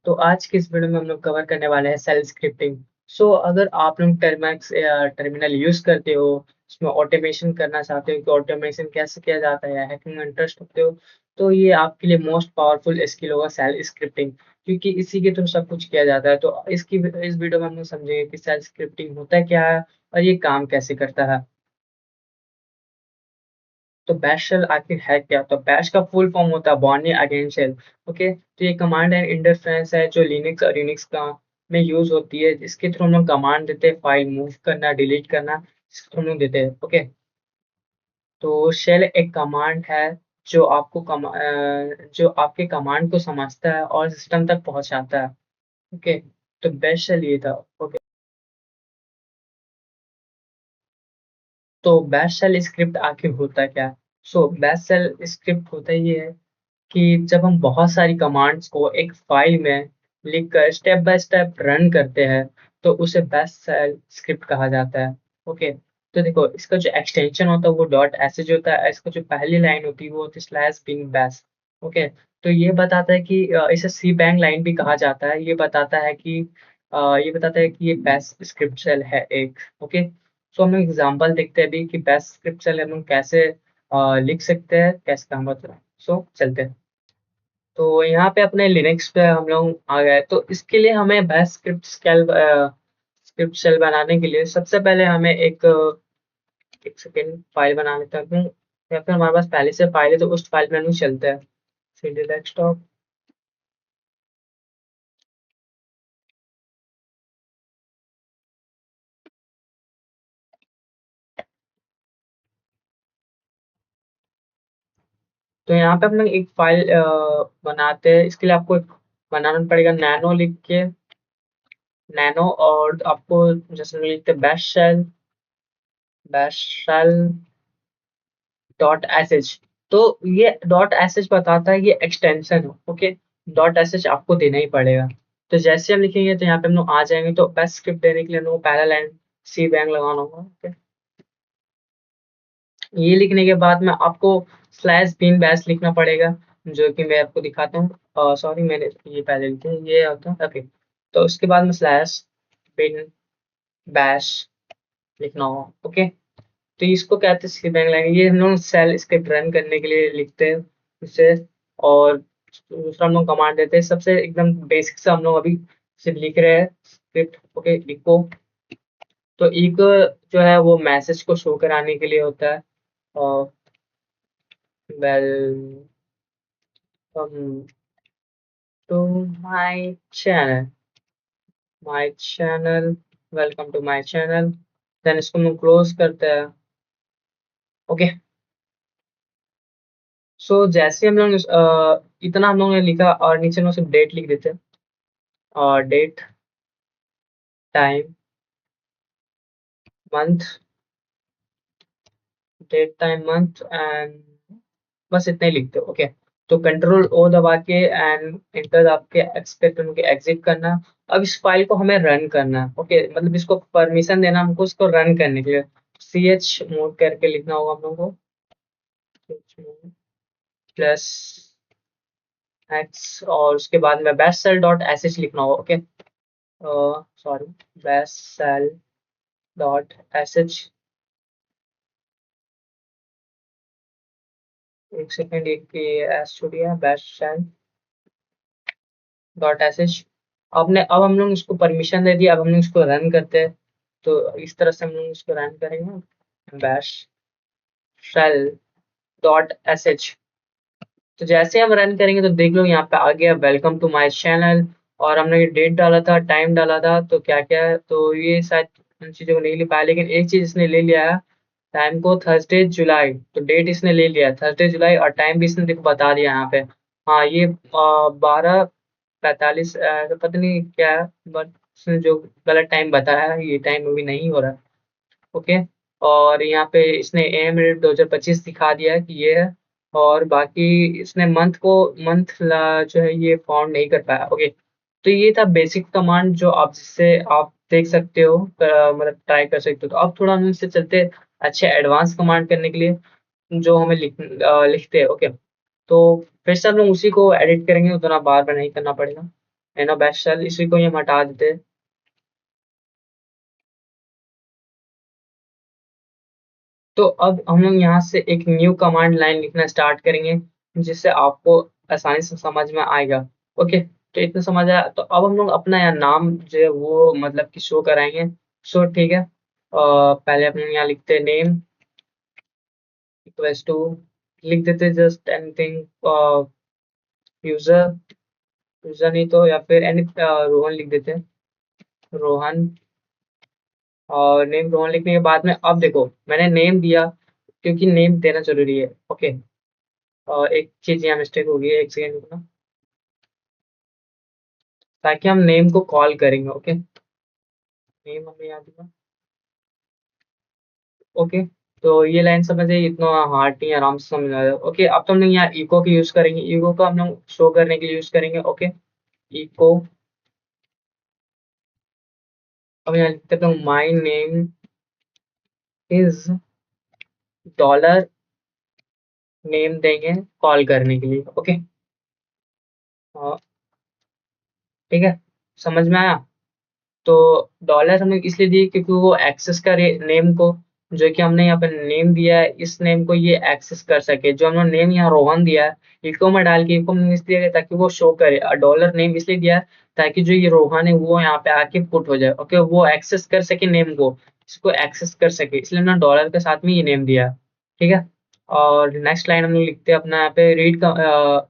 तो आज की इस वीडियो में हम लोग कवर करने वाले हैं सेल स्क्रिप्टिंग। अगर आप लोग टर्मैक्स या टर्मिनल यूज़ करते हो, उसमें ऑटोमेशन करना चाहते हो कि ऑटोमेशन कैसे किया जाता है या हैकिंग में इंटरेस्ट रखते हो, तो ये आपके लिए मोस्ट पावरफुल स्किल होगा सेल स्क्रिप्टिंग, क्योंकि इसी के थ्रू सब कुछ किया जाता है। तो इस वीडियो में हम लोग समझेंगे कि सेल स्क्रिप्टिंग होता है क्या है और ये काम कैसे करता है। तो बैश शेल आखिर है क्या? तो बैश का फुल फॉर्म होता है बॉर्न अगेंस्ट शेल। ओके, तो ये कमांड एंड इंटरफेरेंस है जो लिनक्स और यूनिक्स का में यूज होती है, जिसके थ्रू हम लोग कमांड देते हैं, फाइल मूव करना, डिलीट करना, इसके थ्रू हम लोग देते हैं। ओके, तो शेल एक कमांड है जो जो आपके कमांड को समझता है और सिस्टम तक पहुंचाता है। ओके, तो बैश शेल ये था। ओके, तो बैश शेल स्क्रिप्ट आखिर होता क्या है? बैश शेल स्क्रिप्ट होता ये है कि जब हम बहुत सारी कमांड्स को एक फाइल में लिखकर स्टेप बाय स्टेप रन करते हैं, तो उसे बैश शेल स्क्रिप्ट कहा जाता है। ओके, तो देखो इसका जो एक्सटेंशन होता है वो डॉट एसएच होता है, इसका जो पहली लाइन होती है वो होती है स्लैश बिन बैश। ओके, तो ये बताता है कि इसे सी बैंग लाइन भी कहा जाता है। ये बताता है कि ये बैश स्क्रिप्ट शेल है एक। ओके, हम एग्जांपल देखते हैं अभी कि बैश स्क्रिप्ट शेल हम लोग कैसे लिख सकते हैं, कैसे काम करते हैं। चलते हैं। तो यहाँ पे अपने लिनक्स पे हम लोग आ गए, तो इसके लिए हमें बैश स्क्रिप्ट शेल बनाने के लिए सबसे पहले हमें एक सेकेंड फाइल बना लेता हूँ, या फिर हमारे पास पहले से फाइल है तो उस फाइल में हम लोग चलते हैं। CD desktop. तो यहाँ पे हम लोग एक फाइल बनाते हैं। इसके लिए आपको एक बनाना पड़ेगा नैनो लिख के, नैनो, और आपको जैसे लिखते हैं बैश शेल डॉट एसएच। तो ये डॉट एसएच बताता है ये एक्सटेंशन हो। ओके, डॉट एसएच आपको देना ही पड़ेगा। तो जैसे हम लिखेंगे तो यहाँ पे हम लोग आ जाएंगे, तो बेस्ट स्क्रिप्ट देने के लिए हम लोग को पहला लाइन सी बैंक लगाना होगा। ओके, ये लिखने के बाद में आपको स्लैश बिन बैश लिखना पड़ेगा, जो कि मैं आपको दिखाता हूँ। सॉरी, मैंने ये पहले लिखे हैं, ये होता है। ओके, तो उसके बाद में स्लैश बिन बैश लिखना होगा। ओके, तो इसको कहते हैं सी बैंक लाइन। ये हम लोग सेल स्क्रिप्ट रन करने के लिए लिखते हैं इसे। और दूसरा हम लोग कमांड देते हैं, सबसे एकदम बेसिक से हम लोग अभी सिर्फ लिख रहे हैं स्क्रिप्ट। Okay, eco. तो इको जो है वो मैसेज को शो कराने के लिए होता है। और welcome to my channel, my channel, welcome to my channel. Then इसको हम लोग क्लोज करते हैं। ओके, जैसे हम लोग इतना हम लोगों ने लिखा और नीचे हम लोग सिर्फ डेट लिख देते हैं, और date, time, month, date time month and बस इतना ही लिखते हो। ओके, तो कंट्रोल ओ दबा के एंड एंटर दबा के एक्सपेक्ट उनके एग्जिट करना। अब इस फाइल को हमें रन करना है। ओके, मतलब इसको परमिशन देना हमको इसको रन करने के लिए। सी एच मोड करके लिखना होगा हम लोगों को, प्लस एक्स, और उसके बाद में bash shell dot S H लिखना होगा। Okay, sorry, bash shell dot S H. एक सेकेंड, एक एस छूट गया, bash shell dot S H. अब हम लोग इसको परमिशन दे दिया, अब हम लोग इसको रन करते हैं। तो इस तरह से हम लोग इसको रन करेंगे, bash shell dot S H. तो जैसे हम रन करेंगे तो देख लो यहाँ पे आ गया वेलकम टू माय चैनल, और हमने ये डेट डाला था, टाइम डाला था, तो क्या क्या है, तो ये शायद उन चीज़ों को नहीं ले पाया, लेकिन एक चीज़ इसने ले लिया है, टाइम को थर्सडे जुलाई। तो डेट इसने ले लिया थर्सडे जुलाई, और टाइम भी इसने देखो बता दिया यहाँ पे। हाँ, ये 12:45, तो पता नहीं क्या है, बट इसने जो गलत टाइम बताया है, ये टाइम अभी नहीं हो रहा। ओके, और यहाँ पे इसने एम रेट 2025 दिखा दिया है कि ये है। और बाकी इसने मंथ जो है ये फाउंड नहीं कर पाया। ओके, तो ये था बेसिक कमांड जो आप जिससे आप देख सकते हो, मतलब ट्राई कर सकते हो। तो अब थोड़ा हम इससे चलते हैं अच्छे एडवांस कमांड करने के लिए, जो हमें लिखते हैं। ओके, तो फिर से हम लोग उसी को एडिट करेंगे, उतना बार बार नहीं करना पड़ेगा। है ना बैश शेल, इसी को ही हम हटा देते हैं। तो अब हम लोग यहाँ से एक न्यू कमांड लाइन लिखना स्टार्ट करेंगे, जिससे आपको आसानी से समझ में आएगा। ओके, तो इतना समझ आया, तो अब हम लोग अपना यहाँ नाम जो है वो मतलब कि शो कराएंगे। सो ठीक है, पहले हम लोग यहाँ लिखते हैं नेम इक्वल्स टू, लिख देते जस्ट एनीथिंग, यूजर, यूजर नहीं तो या फिर एनी, रोहन लिख देते हैं, रोहन। और नेम रोहन लिखने के बाद में अब देखो मैंने नेम दिया, क्योंकि नेम देना जरूरी है। ओके, और एक चीज यहाँ मिस्टेक हो गई है, एक सेकेंड रुकना, ताकि हम नेम को कॉल करेंगे। ओके, नेम हमें याद हुआ। ओके, तो ये लाइन समझे, इतना हार्ड नहीं, आराम से समझ आ जाए। ओके, अब तो हम लोग यहाँ इको की यूज करेंगे, इको को हम लोग शो करने के लिए यूज करेंगे। ओके, इको, अब यहाँ लिखते हैं my name is dollar, name देंगे कॉल करने के लिए। ओके, ठीक है, समझ में आया। तो डॉलर हमने इसलिए दिए क्योंकि वो एक्सेस करे नेम को, जो कि हमने यहाँ पे नेम दिया है, इस नेम को ये एक्सेस कर सके। जो हमने नेम यहाँ रोहन दिया है, इको में डाल के, इको में इसलिए दिया ताकि वो शो करे। और डॉलर नेम इसलिए दिया है ताकि जो ये रोहन है वो यहाँ पे आके पुट हो जाए। ओके, वो एक्सेस कर सके नेम को, इसको एक्सेस कर सके, इसलिए हमने डॉलर के साथ में ये नेम दिया है। ठीक है, और नेक्स्ट लाइन हम लोग लिखते हैं अपना यहाँ पे रीड का,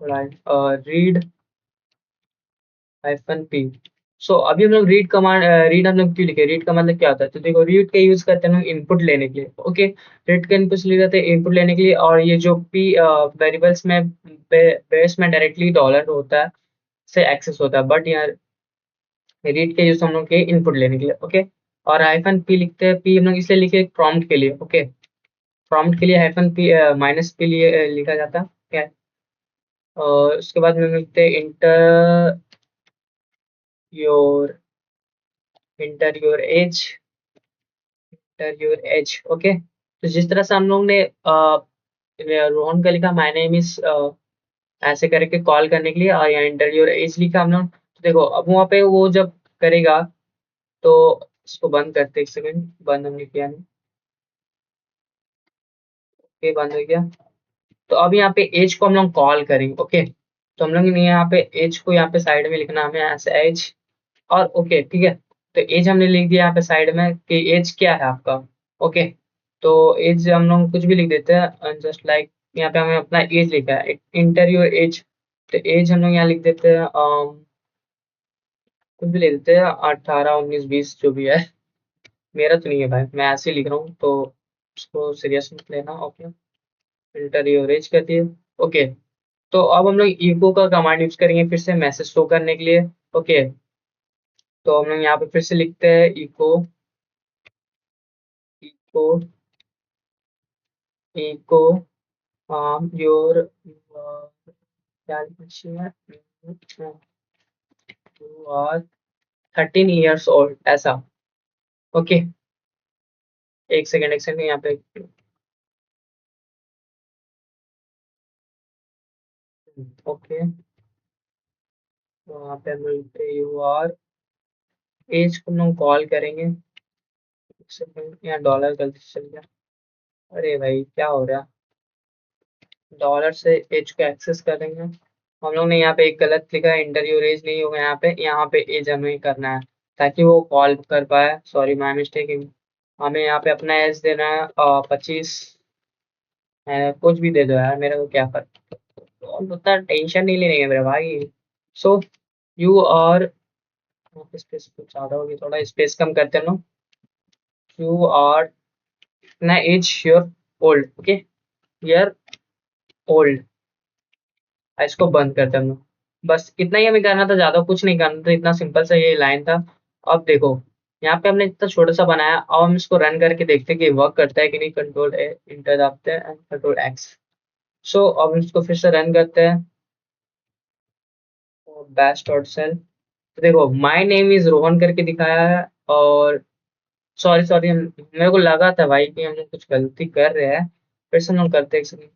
रीड हाइफन पी। सो अभी हम लोग रीड कमांड, रीड हम लोग क्यों लिखे, रीड का मतलब क्या होता है, तो देखो रीड का यूज करते हैं हम लोग इनपुट लेने के लिए। ओके, रीड का इनपुट लिए जाते हैं इनपुट लेने के लिए, और ये जो पी वेरिएबल्स में बेस में डायरेक्टली डॉलर होता है से एक्सेस होता है, बट यहाँ रीड के यूज हम लोग के इनपुट लेने के लिए। ओके, और हाइफन पी लिखते हैं, पी हम लोग इसलिए लिखे प्रॉम्प्ट के लिए। ओके, प्रॉम्प्ट के लिए हाइफन पी माइनस पी लिए लिखा जाता है। क्या है? और उसके बाद में लिखते हैं your enter your as, your age. Okay, तो जिस तरह से हम लोग ने रोहन का लिखा माय नेम इज, ऐसे करके कॉल करने के लिए, और यहाँ इंटर योर एज लिखा हम लोग, तो देखो अब वहाँ पे वो जब करेगा, तो इसको बंद करते, एक सेकंड, बंद हमने किया नहीं। ओके, बंद हो गया। तो अब यहाँ पे एज को हम लोग कॉल करेंगे। ओके, तो हम लोग ने यहाँ पे एज को यहाँ पे साइड में लिखना, हमें ऐसे एज, और ओके ठीक है, तो एज हमने लिख दिया यहाँ पे साइड में कि एज क्या है आपका। ओके, तो एज हम लोग कुछ भी लिख देते हैं, जस्ट लाइक यहाँ पे हमें अपना एज लिखा है, इंटर योर एज, तो एज हम लोग यहाँ लिख देते हैं, कुछ भी लिख देते हैं, 18 19 20 जो भी है। मेरा तो नहीं है भाई, मैं ऐसे ही लिख रहा हूँ, तो उसको सीरियस मत लेना। ओके, इंटर योर एज कर दिए। ओके, तो अब हम लोग इको का कमांड यूज करेंगे फिर से मैसेज शो करने के लिए। ओके, तो हम लोग यहाँ पे फिर से लिखते हैं इको, इको, इको योर, क्या लिखना चाहिए, यू आर 13 years old, ऐसा। ओके, एक सेकंड यहाँ पे, ओके, तो वहाँ पे हम लोग यू आर एज को हम लोग कॉल करेंगे। एक सेकंड, यहाँ डॉलर गलती से चल गया, अरे भाई क्या हो रहा है, डॉलर से एज को एक्सेस करेंगे। हम लोग ने यहाँ पे एक गलत लिखा है, इंटर योर एज नहीं होगा यहाँ पे एज हमें करना है, ताकि वो कॉल कर पाए। सॉरी माई मिस्टेक, हमें यहाँ पे अपना एज देना है 25, कुछ भी दे दो यार, मेरे को क्या फर्क, उतना टेंशन नहीं लेने का मेरे भाई। सो यू आर, स्पेस कुछ ज्यादा होगी, थोड़ा स्पेस कम करते हैं ना, यू आर ना age your old. Okay, year old, इसको बंद करते हैं हम लोग। बस इतना ही हमें करना था, ज्यादा कुछ नहीं करना था, इतना सिंपल सा ये लाइन था। अब देखो यहाँ पे हमने इतना छोटा सा बनाया, अब हम इसको रन करके देखते हैं कि वर्क करता है कि नहीं। कंट्रोल ए इंटर दाबते हैं एंड कंट्रोल एक्स। सो अब इसको फिर से रन करते हैं, बैश डॉट सेल, तो देखो माय नेम इज रोहन करके दिखाया है। और सॉरी सॉरी, हम मेरे को लगा था भाई कि हम लोग कुछ गलती कर रहे हैं, फिर से हम लोग करते हैं।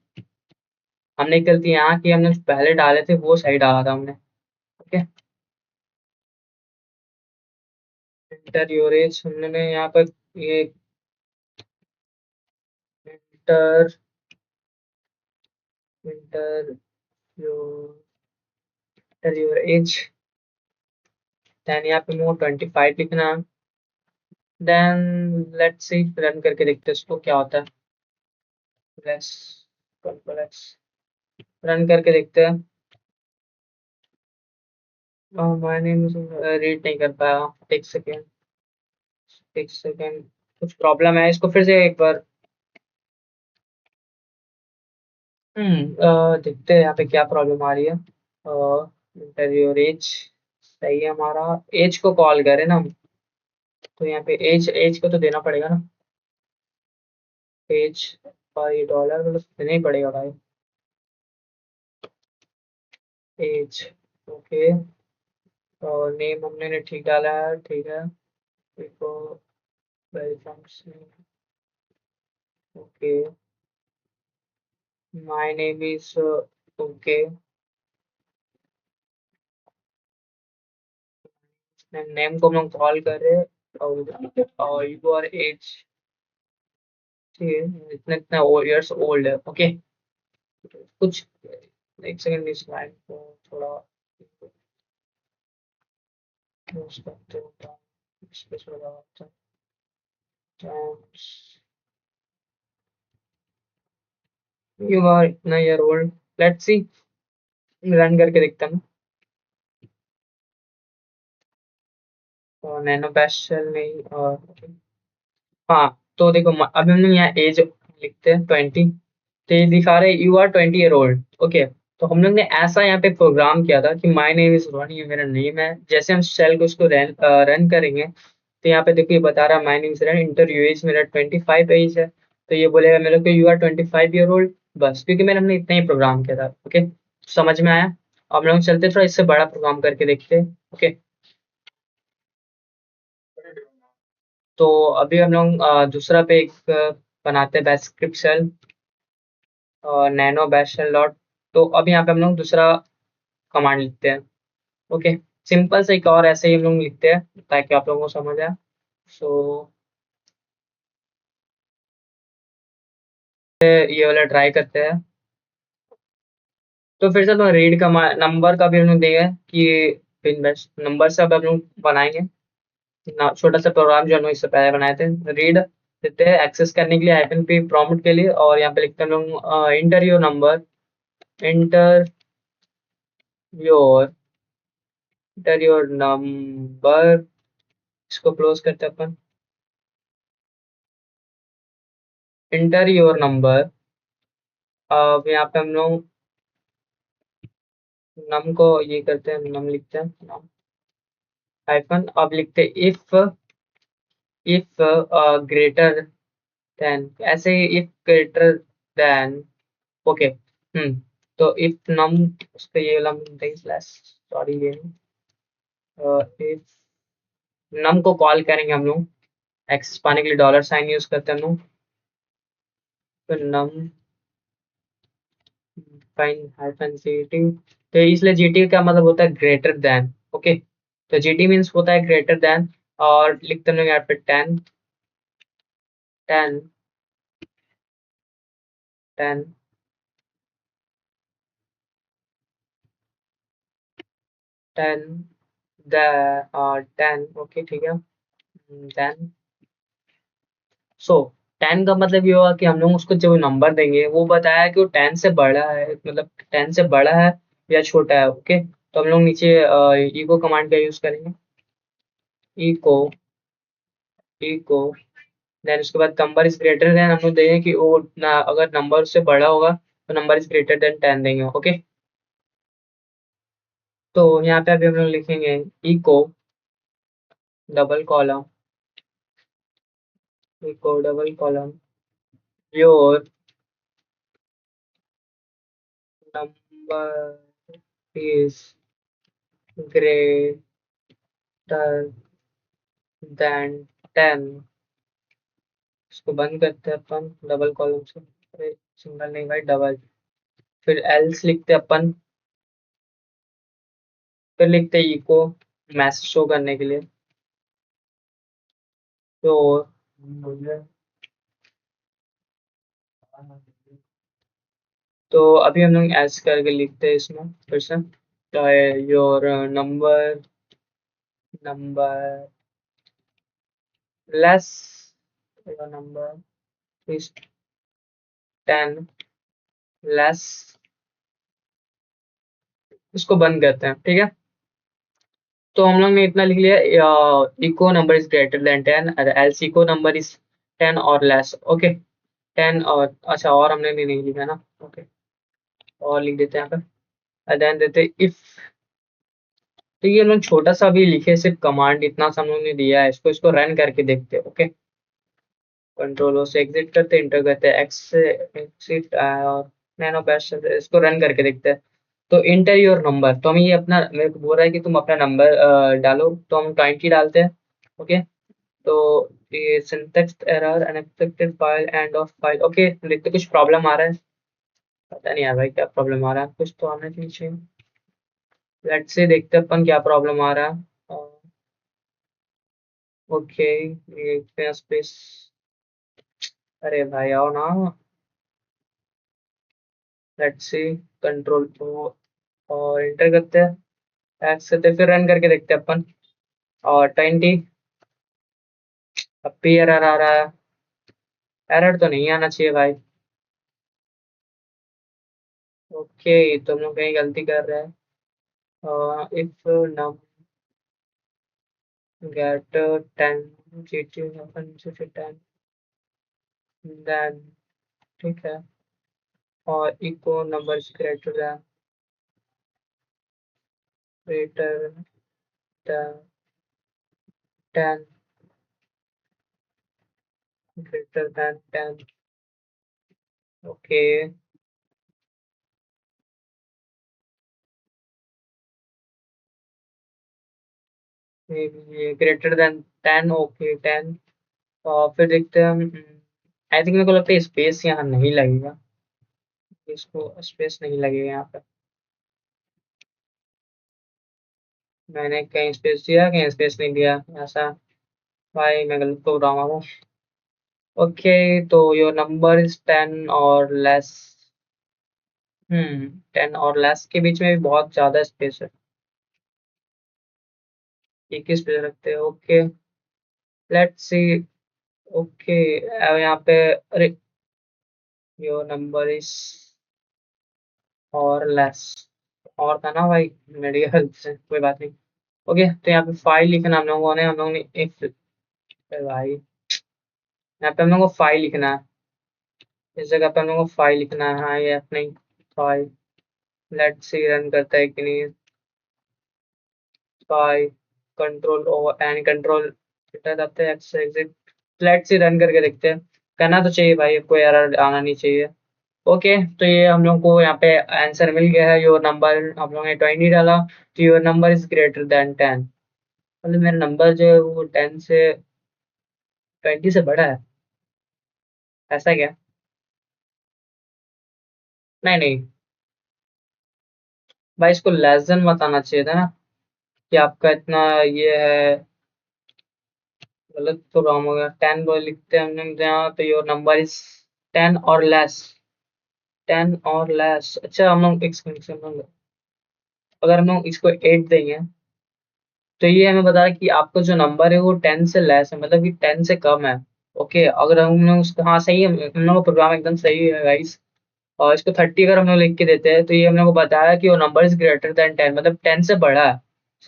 हमने एक गलती यहाँ की, हमने जो पहले डाले थे वो सही डाला था हमने। ओके, इंटर योर एज हमने यहाँ पर ये enter enter your enter your age, then यहाँ पे मोर 25 लिखना। देन लेट्स सी, रन करके देखते हैं इसको क्या होता है। लेट्स लेट्स रन करके देखते हैं। मैंने रीड नहीं कर पाया, एक सेकेंड, एक सेकेंड, कुछ प्रॉब्लम है, इसको फिर से एक बार। देखते हैं यहाँ पे क्या प्रॉब्लम आ रही है। इंटर योर एज सही है, हमारा एज को कॉल करें ना हम, तो यहाँ पे एज एज को तो देना पड़ेगा ना। एज $5 मतलब देना ही पड़ेगा भाई। एज, ओके, और नेम हमने ठीक डाला है, ठीक है। देखो, welcome, okay, my name is, okay, name को हम लोग कॉल कर रहे हैं, और योर एज, ठीक है, इतना इतना इयर्स ओल्ड है, ओके। कुछ एक सेकंड, इस लाइन को थोड़ा यूज करते हो, स्पेस लगाते हैं। यू आर इतना year old, let's see, run करके देखता हूँ। और नैनो बैशल नहीं, और हाँ, तो देखो अभी हमने यहाँ एज लिखते हैं 20, तो ये दिखा रहे you are 20 year old, okay. तो हम लोग ने ऐसा यहाँ पे प्रोग्राम किया था कि माय नेम इज रोहन, ये मेरा नेम है। जैसे हम शेल को इसको रन करेंगे, तो यहाँ पे देखो ये बता रहा है my name is Rohan, enter you age, मेरा 25 एज है। तो ये बोलेगा मेरे को यू आर 25 ईयर ओल्ड, बस, क्योंकि मैंने हमने इतना ही प्रोग्राम किया था, ओके। समझ में आया? अब हम लोग चलते थोड़ा इससे बड़ा प्रोग्राम करके देखते हैं, ओके। तो अभी हम लोग दूसरा पे एक बनाते हैं bash script shell, nano bash shell dot. तो अब यहाँ पे हम लोग दूसरा कमांड लिखते हैं, ओके। सिंपल से एक और ऐसे ही हम लोग लिखते हैं ताकि आप लोगों को समझ आए। सो ये वाला ट्राई करते हैं। तो फिर से तो रीड का नंबर का भी हम लोग देंगे कि नंबर से अब हम लोग बनाएंगे छोटा सा प्रोग्राम जो हम लोग इससे पहले बनाए थे। रीड देते हैं एक्सेस करने के लिए, आइकन पे प्रॉम्प्ट के लिए, और यहाँ पे लिखते हैं हम लोग inter your number, inter your enter your number, इसको क्लोज करते हैं अपन। इंटर योर नंबर, अब यहाँ पे हम लोग नम को ये करते हैं, नम लिखते हैं, नम हाइफन, अब लिखते हैं इफ ग्रेटर देन, ऐसे ही इफ ग्रेटर देन, ओके। तो इफ नम, उस पे ये वाला स्लैश, सॉरी ये इफ नम को कॉल करेंगे हम लोग, एक्सेस पाने के लिए $साइन यूज करते हैं हम लोग। तो नम फाइन हाइफन जीटी, तो इसलिए जीटी का मतलब होता है ग्रेटर देन, ओके। तो जीटी मीन्स होता है ग्रेटर देन, और लिखते हैं यहाँ पे 10 10 10 द 10, ओके, ठीक है। देन सो 10 का मतलब ये होगा कि हम लोग उसको जो नंबर देंगे वो बताया कि वो 10 से बड़ा है, मतलब 10 से बड़ा है या छोटा है, ओके। तो हम लोग नीचे इको कमांड का यूज करेंगे, इको इको, देन उसके बाद नंबर इज ग्रेटर देन, हम लोग देंगे कि वो अगर नंबर उससे बड़ा होगा तो नंबर इज ग्रेटर देन 10 देंगे, ओके। तो यहाँ पे अभी हम लोग लिखेंगे echo double column, echo double column your number is greater than 10, इसको बंद करते हैं अपन डबल कॉलम से, अरे सिंगल नहीं भाई, डबल, फिर एल्स लिखते अपन, फिर लिखते इको मैसेज शो करने के लिए। तो तो अभी हम लोग एल्स करके लिखते हैं इसमें फिर से, चाहे your number number less, your number is 10 less, इसको बंद करते हैं, ठीक है। तो हम लोग ने इतना लिख लिया, echo number is greater than 10, else echo number is 10 और लेस, ओके। 10 और अच्छा, और हमने भी नहीं लिखा ना, ओके। और लिख देते हैं यहाँ पे, देन देते इफ। तो ये हम लोग छोटा सा भी लिखे, सिर्फ कमांड इतना सा हम लोग ने दिया है, इसको इसको रन करके देखते हैं, ओके। कंट्रोल ओ से एग्जिट करते, इंटर करते हैं, एक्स से एग्जिट और नैनो पैच से इसको रन करके देखते हैं। तो इंटर योर नंबर, तो हमें ये अपना मेरे को बोल रहा है कि तुम अपना नंबर डालो, तो हम 20 डालते हैं, ओके। तो ये syntax error, unexpected file, end of file, okay. देखते कुछ प्रॉब्लम आ रहा है, पता नहीं यार भाई क्या प्रॉब्लम आ रहा है, कुछ तो आना नहीं चाहिए। लेट्स से देखते हैं अपन क्या प्रॉब्लम आ रहा है। ओके, ये स्पेस, अरे भाई आओ ना। लेट्स सी, कंट्रोल ओ और इंटर करते हैं, एक्स करते हैं, फिर रन करके देखते हैं अपन। और 20, अब भी एरर आ रहा है, एरर तो नहीं आना चाहिए भाई। ओके, तो हम लोग कहीं गलती कर रहे हैं। इफ नम गेट 10 जीटी अपन से 10, देन ठीक है। और echo number greater than 10, greater than 10, okay. ये ग्रेटर देन 10, ओके 10। और फिर देखते हैं हम, आई थिंक मेरे को लगता है स्पेस यहाँ नहीं लगेगा, इसको स्पेस नहीं लगेगा यहाँ पे। मैंने कहीं स्पेस दिया, कहीं स्पेस नहीं दिया, ऐसा। भाई मैं गलत तो रहा हूँ। ओके, तो योर नंबर इज 10 और लेस। 10 और लेस के बीच में भी बहुत ज्यादा स्पेस है, एक ही स्पेस रखते हैं, ओके। Let's C, okay. अब यहाँ पे, अरे, योर नंबर इज और लेस, और था ना भाई, मेरी हेल्प से कोई बात नहीं। ओके, तो यहाँ पे फाइल लिखना हम लोगों ने एक, भाई यहाँ पे हम लोगों को फाइल लिखना है, इस जगह पे हम लोगों को फाइल लिखना है, हाँ ये अपनी फाइल। लेट्स सी रन करता है कि नहीं, file, control O and control हटा जाते हैं, X exit. Let's see run करके देखते हैं, करना तो चाहिए भाई, कोई एरर आना नहीं चाहिए। ओके, तो ये हम लोग को यहाँ पे आंसर मिल गया है, योर नंबर, हम लोगों ने 20 डाला, तो your number is greater than 10। मतलब मेरा नंबर जो है वो 10 से 20 से बड़ा है, ऐसा क्या? नहीं नहीं भाई, इसको लेस देन बताना चाहिए था ना, कि आपका इतना ये है। गलत तो रॉन्ग हो गया, 10 बोल लिखते हैं हमने यहाँ, तो योर नंबर इज 10 और लेस, 10 और लेस। अच्छा, हम लोग अगर हम लोग इसको 8 देंगे, तो ये हमें बता रहा है कि आपका जो नंबर है वो 10 से लेस है, मतलब कि 10 से कम है। ओके, अगर हम लोग उसको, हाँ सही है, हम लोग का प्रोग्राम एकदम सही है गाइस। और इसको 30 अगर हम लोग लिख के देते हैं, तो ये हम लोग को बताया कि वो नंबर इज ग्रेटर देन 10, मतलब 10 से बड़ा है।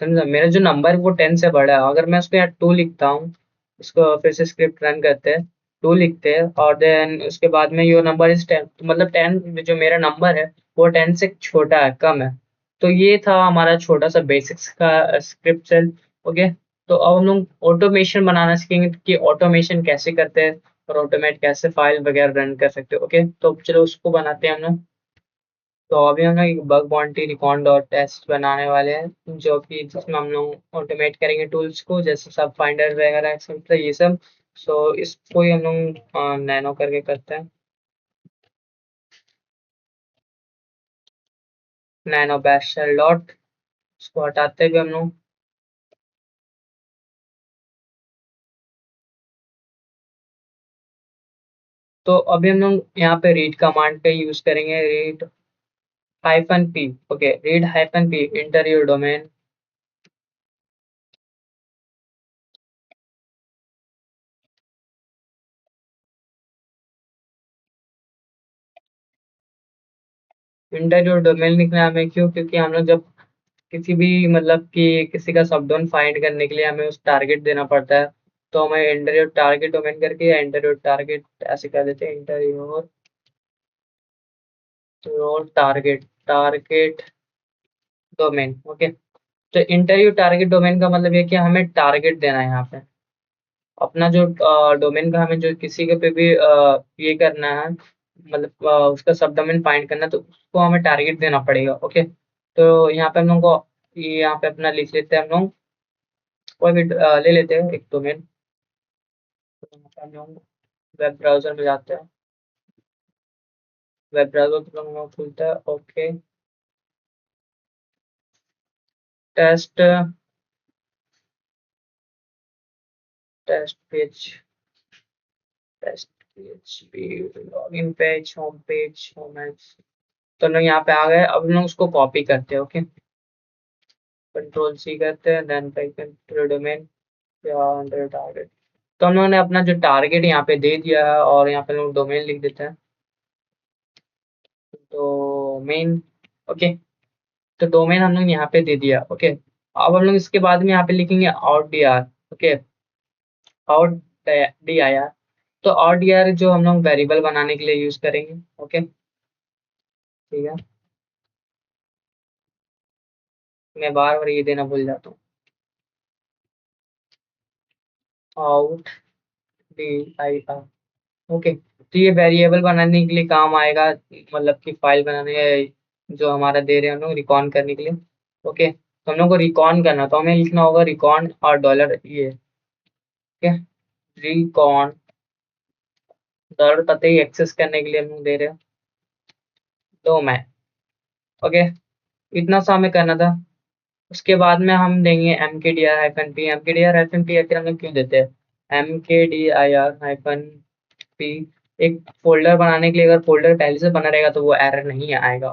समझा, मेरा जो नंबर है वो 10 से बड़ा है। अगर मैं उसको यहाँ 2 लिखता हूँ, इसको फिर से स्क्रिप्ट रन करते हैं, 2 लिखते हैं, और देन उसके बाद में योर नंबर इज 10, तो मतलब 10 जो मेरा नंबर है वो 10 से छोटा है, कम है। तो ये था हमारा छोटा सा बेसिक्स का स्क्रिप्ट सेल, ओके। तो अब हम लोग ऑटोमेशन बनाना सीखेंगे कि ऑटोमेशन कैसे करते हैं, और ऑटोमेट कैसे फाइल वगैरह रन कर सकते हो, ओके। तो चलो उसको बनाते हैं हम लोग। तो अभी हम लोग एक bug bounty record dot test बनाने वाले हैं, जो कि जिसमें हम लोग ऑटोमेट करेंगे टूल्स को, जैसे सब फाइंडर वगैरह एक्सेट्रा ये सब। सो इसको ही हम लोग नैनो करके करते हैं। नैनो बैश शेल डॉट, इसको हटाते भी हम लोग। तो अभी हम लोग यहाँ पे रीड कमांड का यूज करेंगे, read hyphen P. Okay, read hyphen P inter your domain. Inter your domain लिखना है हमें, क्यों? क्योंकि हम लोग जब किसी भी मतलब कि किसी का सब डोमेन फाइंड करने के लिए हमें उस टारगेट देना पड़ता है। तो हमें इंटर योर टारगेट डोमेन करके या इंटर योर टारगेट ऐसे कर देते हैं, inter your target target domain. Okay, तो इंटर योर टारगेट डोमेन का मतलब ये कि हमें टारगेट देना है यहाँ पे अपना जो डोमेन का, हमें जो किसी के पे भी ये करना है, मतलब उसका सब डोमेन फाइंड करना है, तो उसको हमें टारगेट देना पड़ेगा। ओके, तो यहाँ पे हम लोग को ये यहाँ पे अपना लिख लेते हैं हम लोग, कोई भी ले लेते हैं एक डोमेन। तो यहाँ पे हम लोग वेब ब्राउजर में जाते हैं, वेब ब्राउजर तो हम लोग खुलता है। Okay, test test page, test page, login page, home page, home age. तो हम लोग यहाँ पे आ गए, अब हम लोग उसको कॉपी करते हैं। ओके, कंट्रोल सी करते हैं, देन कंट्रोल डोमेन या अंडर टारगेट। तो हम लोगों ने अपना जो टारगेट यहाँ पे दे दिया है, और यहाँ पे लोग डोमेन लिख देते हैं, डोमेन। ओके, तो डोमेन हम लोग यहाँ पे दे दिया। ओके, अब हम लोग इसके बाद में यहाँ पे लिखेंगे out D R. Okay, out D I are. तो आउट डी आर जो हम लोग वेरिएबल बनाने के लिए यूज करेंगे। ओके, ठीक है, मैं बार बार ये देना भूल जाता हूँ, out D I R. Okay, तो ये वेरिएबल बनाने के लिए काम आएगा, मतलब कि फाइल बनाने जो हमारा दे रहे हैं हम लोग रिकॉर्ड करने के लिए। ओके, तो हम लोग को रिकॉर्ड करना, तो हमें लिखना होगा रिकॉर्ड और डॉलर ये। ठीक है, रिकॉर्ड डॉलर पते ही एक्सेस करने के लिए हम लोग दे रहे हैं, तो मैं। ओके, इतना सा हमें करना था। उसके बाद में हम देंगे M K D R hyphen P. M K D R hyphen P आखिर हम लोग क्यों देते हैं? M K D I R hyphen P, एक फोल्डर बनाने के लिए, अगर फोल्डर पहले से बना रहेगा तो वो एरर नहीं आएगा।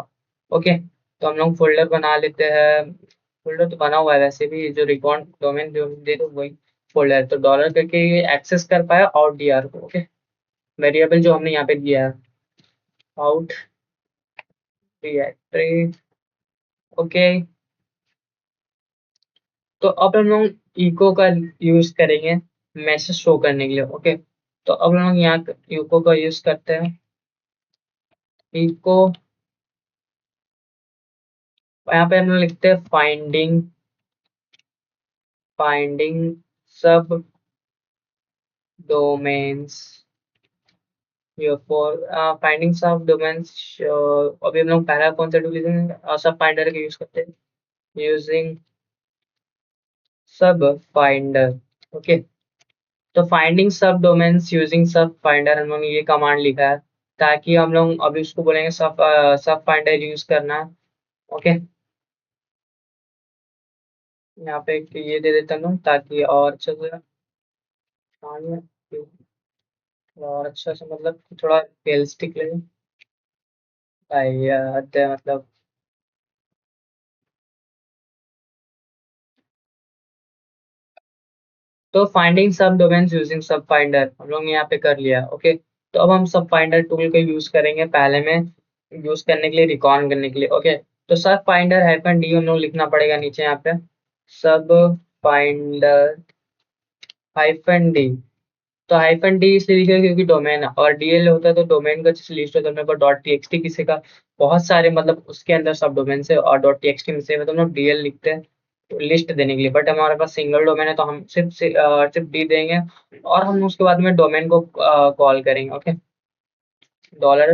ओके, तो हम लोग फोल्डर बना लेते हैं। फोल्डर तो बना हुआ है वैसे भी, जो रिकॉर्ड डोमेन जो दे दो वही फोल्डर है, तो डॉलर करके ये एक्सेस कर पाया आउट डी आर को। ओके, वेरिएबल जो हमने यहाँ पे दिया है आउट डायरेक्टरी। ओके, तो अब हम लोग इको का यूज करेंगे मैसेज शो करने के लिए। ओके, तो अब हम लोग यहाँ इको का यूज करते हैं, इको। यहाँ पे हम लोग लिखते हैं फाइंडिंग, फाइंडिंग सब डोमेन्स फॉर फाइंडिंग सब डोमेन्स। अभी हम लोग पहला कौन सा टूल यूजिंग? सब फाइंडर का यूज करते हैं, यूजिंग सब फाइंडर। ओके, तो फाइंडिंग सब डोमेन्स यूजिंग सब फाइंडर हम लोग ने ये कमांड लिखा है, ताकि हम लोग अभी उसको बोलेंगे सब सब फाइंडर यूज करना। ओके, यहाँ पे एक ये दे देता हूँ ताकि और अच्छा से आगे और अच्छा से, मतलब थोड़ा रियलिस्टिक लगे। भाई मतलब तो फाइंडिंग सब डोमेन्स यूजिंग सब फाइंडर हम लोग ने यहाँ पे कर लिया। ओके, तो अब हम सब फाइंडर टूल का यूज करेंगे पहले में, यूज करने के लिए, रिकॉर्ड करने के लिए। ओके, तो सब फाइंडर हाइफन डी हम लोग लिखना पड़ेगा नीचे यहाँ पे, सब फाइंडर हाइफन डी। तो हाइफन डी इसलिए लिखेगा क्योंकि डोमेन है, और डीएल होता है तो डोमेन का जैसे लिस्ट होता है, मेरे पास डॉट टीएक्सटी किसी का बहुत सारे, मतलब उसके अंदर सब डोमेन से और डॉट टीएक्सटी में से मतलब हम लोग डीएल लिखते हैं तो लिस्ट देने के लिए, बट हमारे पास सिंगल डोमेन है तो हम सिर्फ डी देंगे, और हम उसके बाद में डोमेन को कॉल करेंगे। Okay, dollar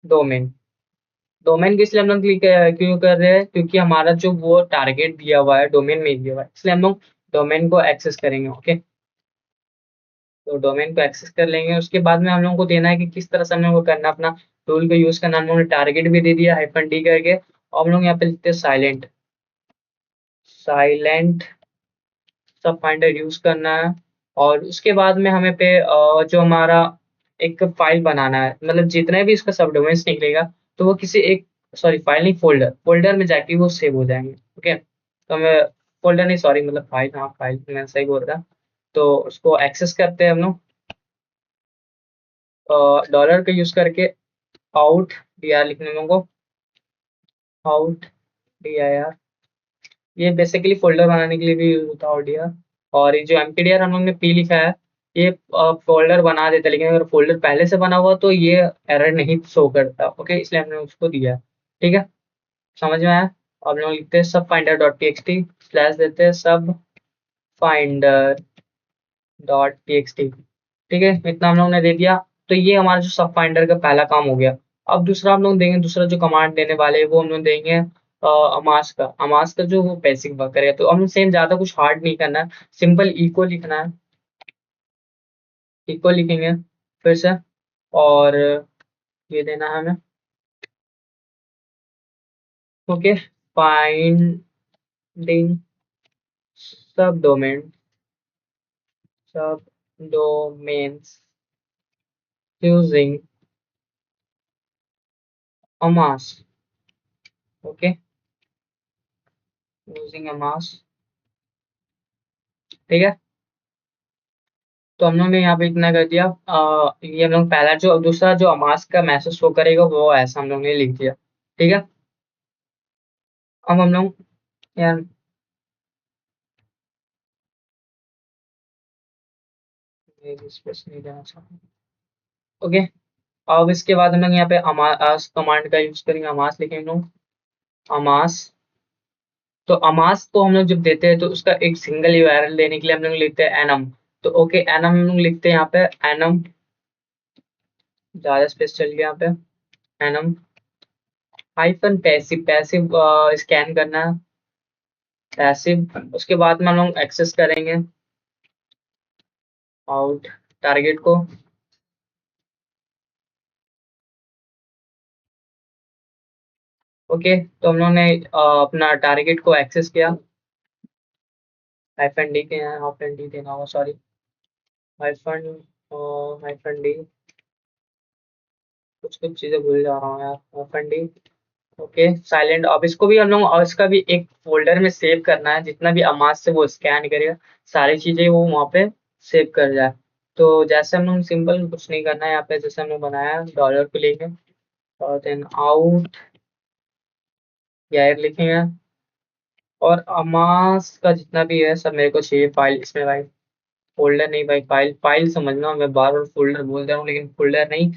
domain. डोमेन किस लिए हम लोग क्यों कर रहे हैं? क्योंकि हमारा जो वो टारगेट दिया हुआ है डोमेन में दिया हुआ है, इसलिए हम लोग डोमेन को एक्सेस करेंगे। ओके, तो डोमेन को एक्सेस कर लेंगे, उसके बाद में हम लोगों को देना है कि किस तरह से हम लोग को करना, अपना टूल को यूज करना। हम लोगों ने टारगेट भी दे दिया हाइफन डी करके, अब हम लोग यहाँ पे लिखते हैं साइलेंट। साइलेंट सब फाइंडर यूज करना है। और उसके बाद में हमें पे जो हमारा एक फाइल बनाना है, मतलब जितने भी इसका सब डोमेन्स निकलेगा तो वो किसी एक, सॉरी फाइल नहीं, फोल्डर, फोल्डर में जाके वो सेव हो जाएंगे। ओके, तो हमें फोल्डर नहीं, सॉरी मतलब फाइल, हाँ फाइल मैं सही बोल रहा। तो उसको एक्सेस करते हैं हम लोग डॉलर का यूज करके, आउट डी आर लिखने में को, आउट डी आई आर, ये बेसिकली फोल्डर बनाने के लिए भी यूज होता है ODR। और ये जो एमपीडीआर हम लोग ने पी लिखा है, ये फोल्डर बना देता है, लेकिन अगर फोल्डर पहले से बना हुआ तो ये एरर नहीं शो करता। ओके, इसलिए हमने उसको दिया है। ठीक है, समझ में आया। अब हम लोग लिखते हैं subfinder dot T X T, slash देते हैं subfinder dot T X T. ठीक है, इतना हम लोग ने दे दिया। तो ये हमारा जो सब फाइंडर का पहला काम हो गया। अब दूसरा हम लोग देंगे, दूसरा जो कमांड देने वाले हैं वो हम लोग देंगे अमास का। अमास का जो वो बेसिक वर्क करेगा, तो हम सेम ज्यादा कुछ हार्ड नहीं करना है, सिंपल इको लिखना है। इको लिखेंगे फिर से, और ये देना है हमें। Okay, finding subdomain, subdomains using Amass. Okay, using Amass. ठीक है, तो हम लोग ने यहाँ पे इतना कर दिया। ये हम लोग पहला जो, दूसरा जो अमास का मैसेज शो करेगा वो ऐसा हम लोग ने लिख दिया। ठीक है, अब हम लोग यार, ये स्पेस नहीं देना चाहता। ओके, अब इसके बाद हम लोग यहाँ पे अमास कमांड का यूज करेंगे। अमास लिखेंगे हम लोग, अमास। तो अमास को हम लोग जब देते हैं तो उसका एक सिंगल यूआरएल देने के लिए हम लोग लिखते हैं एनम। तो ओके, एनम हम लोग लिखते हैं यहाँ पे, एनम, ज्यादा स्पेस चल गया यहाँ पे, annum hyphen passive, passive scan करना है, पैसिव। उसके बाद में हम लोग एक्सेस करेंगे आउट टारगेट को। ओके, तो हम लोग ने अपना टारगेट को एक्सेस किया। हाइफन डी के यहाँ हाइफन डी देना होगा, सॉरी, हाइफन हाइफन डी, कुछ कुछ चीजें भूल जा रहा हूँ यार, हाइफन डी। Okay, silent. अब इसको भी हम लोग, और इसका भी एक फोल्डर में सेव करना है, जितना भी अमाज से वो स्कैन करेगा सारी चीजें वो वहाँ पे सेव कर जाए। तो जैसे हम लोग सिंपल कुछ नहीं करना है यहाँ पे, जैसे हम लोग बनाया डॉलर को लेंगे और देन आउट लिखेंगे। और अमास का जितना भी है सब मेरे को चाहिए फाइल इसमें भाई, फोल्डर नहीं भाई, फाइल, फाइल समझना, मैं बार बार फोल्डर बोल रहा हूँ लेकिन फोल्डर नहीं,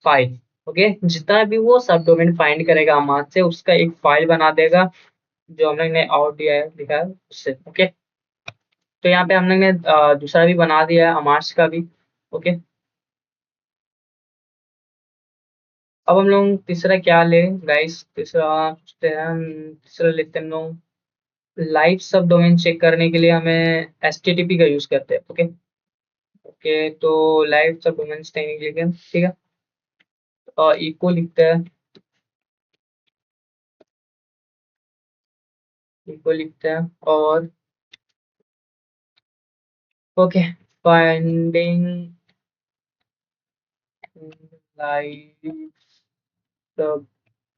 फाइल। ओके, जितना भी वो सब डोमेन फाइंड करेगा अमाज से, उसका एक फाइल बना देगा जो हम लोग ने आउट दिया है, लिखा है उससे। ओके, तो यहाँ पे हम लोग ने दूसरा भी बना दिया है अमार्स का भी। ओके, अब हम लोग तीसरा क्या ले गाइस, तीसरा सोचते हैं तीसरा लेते हैं हम लोग, लाइव सब डोमेन चेक करने के लिए हमें HTTP का यूज करते हैं। ओके, ओके, तो लाइव सब डोमेन देने के लिए ठीक है, और इको लिखते हैं, इको लिखते हैं, और ओके, फाइंडिंग लाइव सब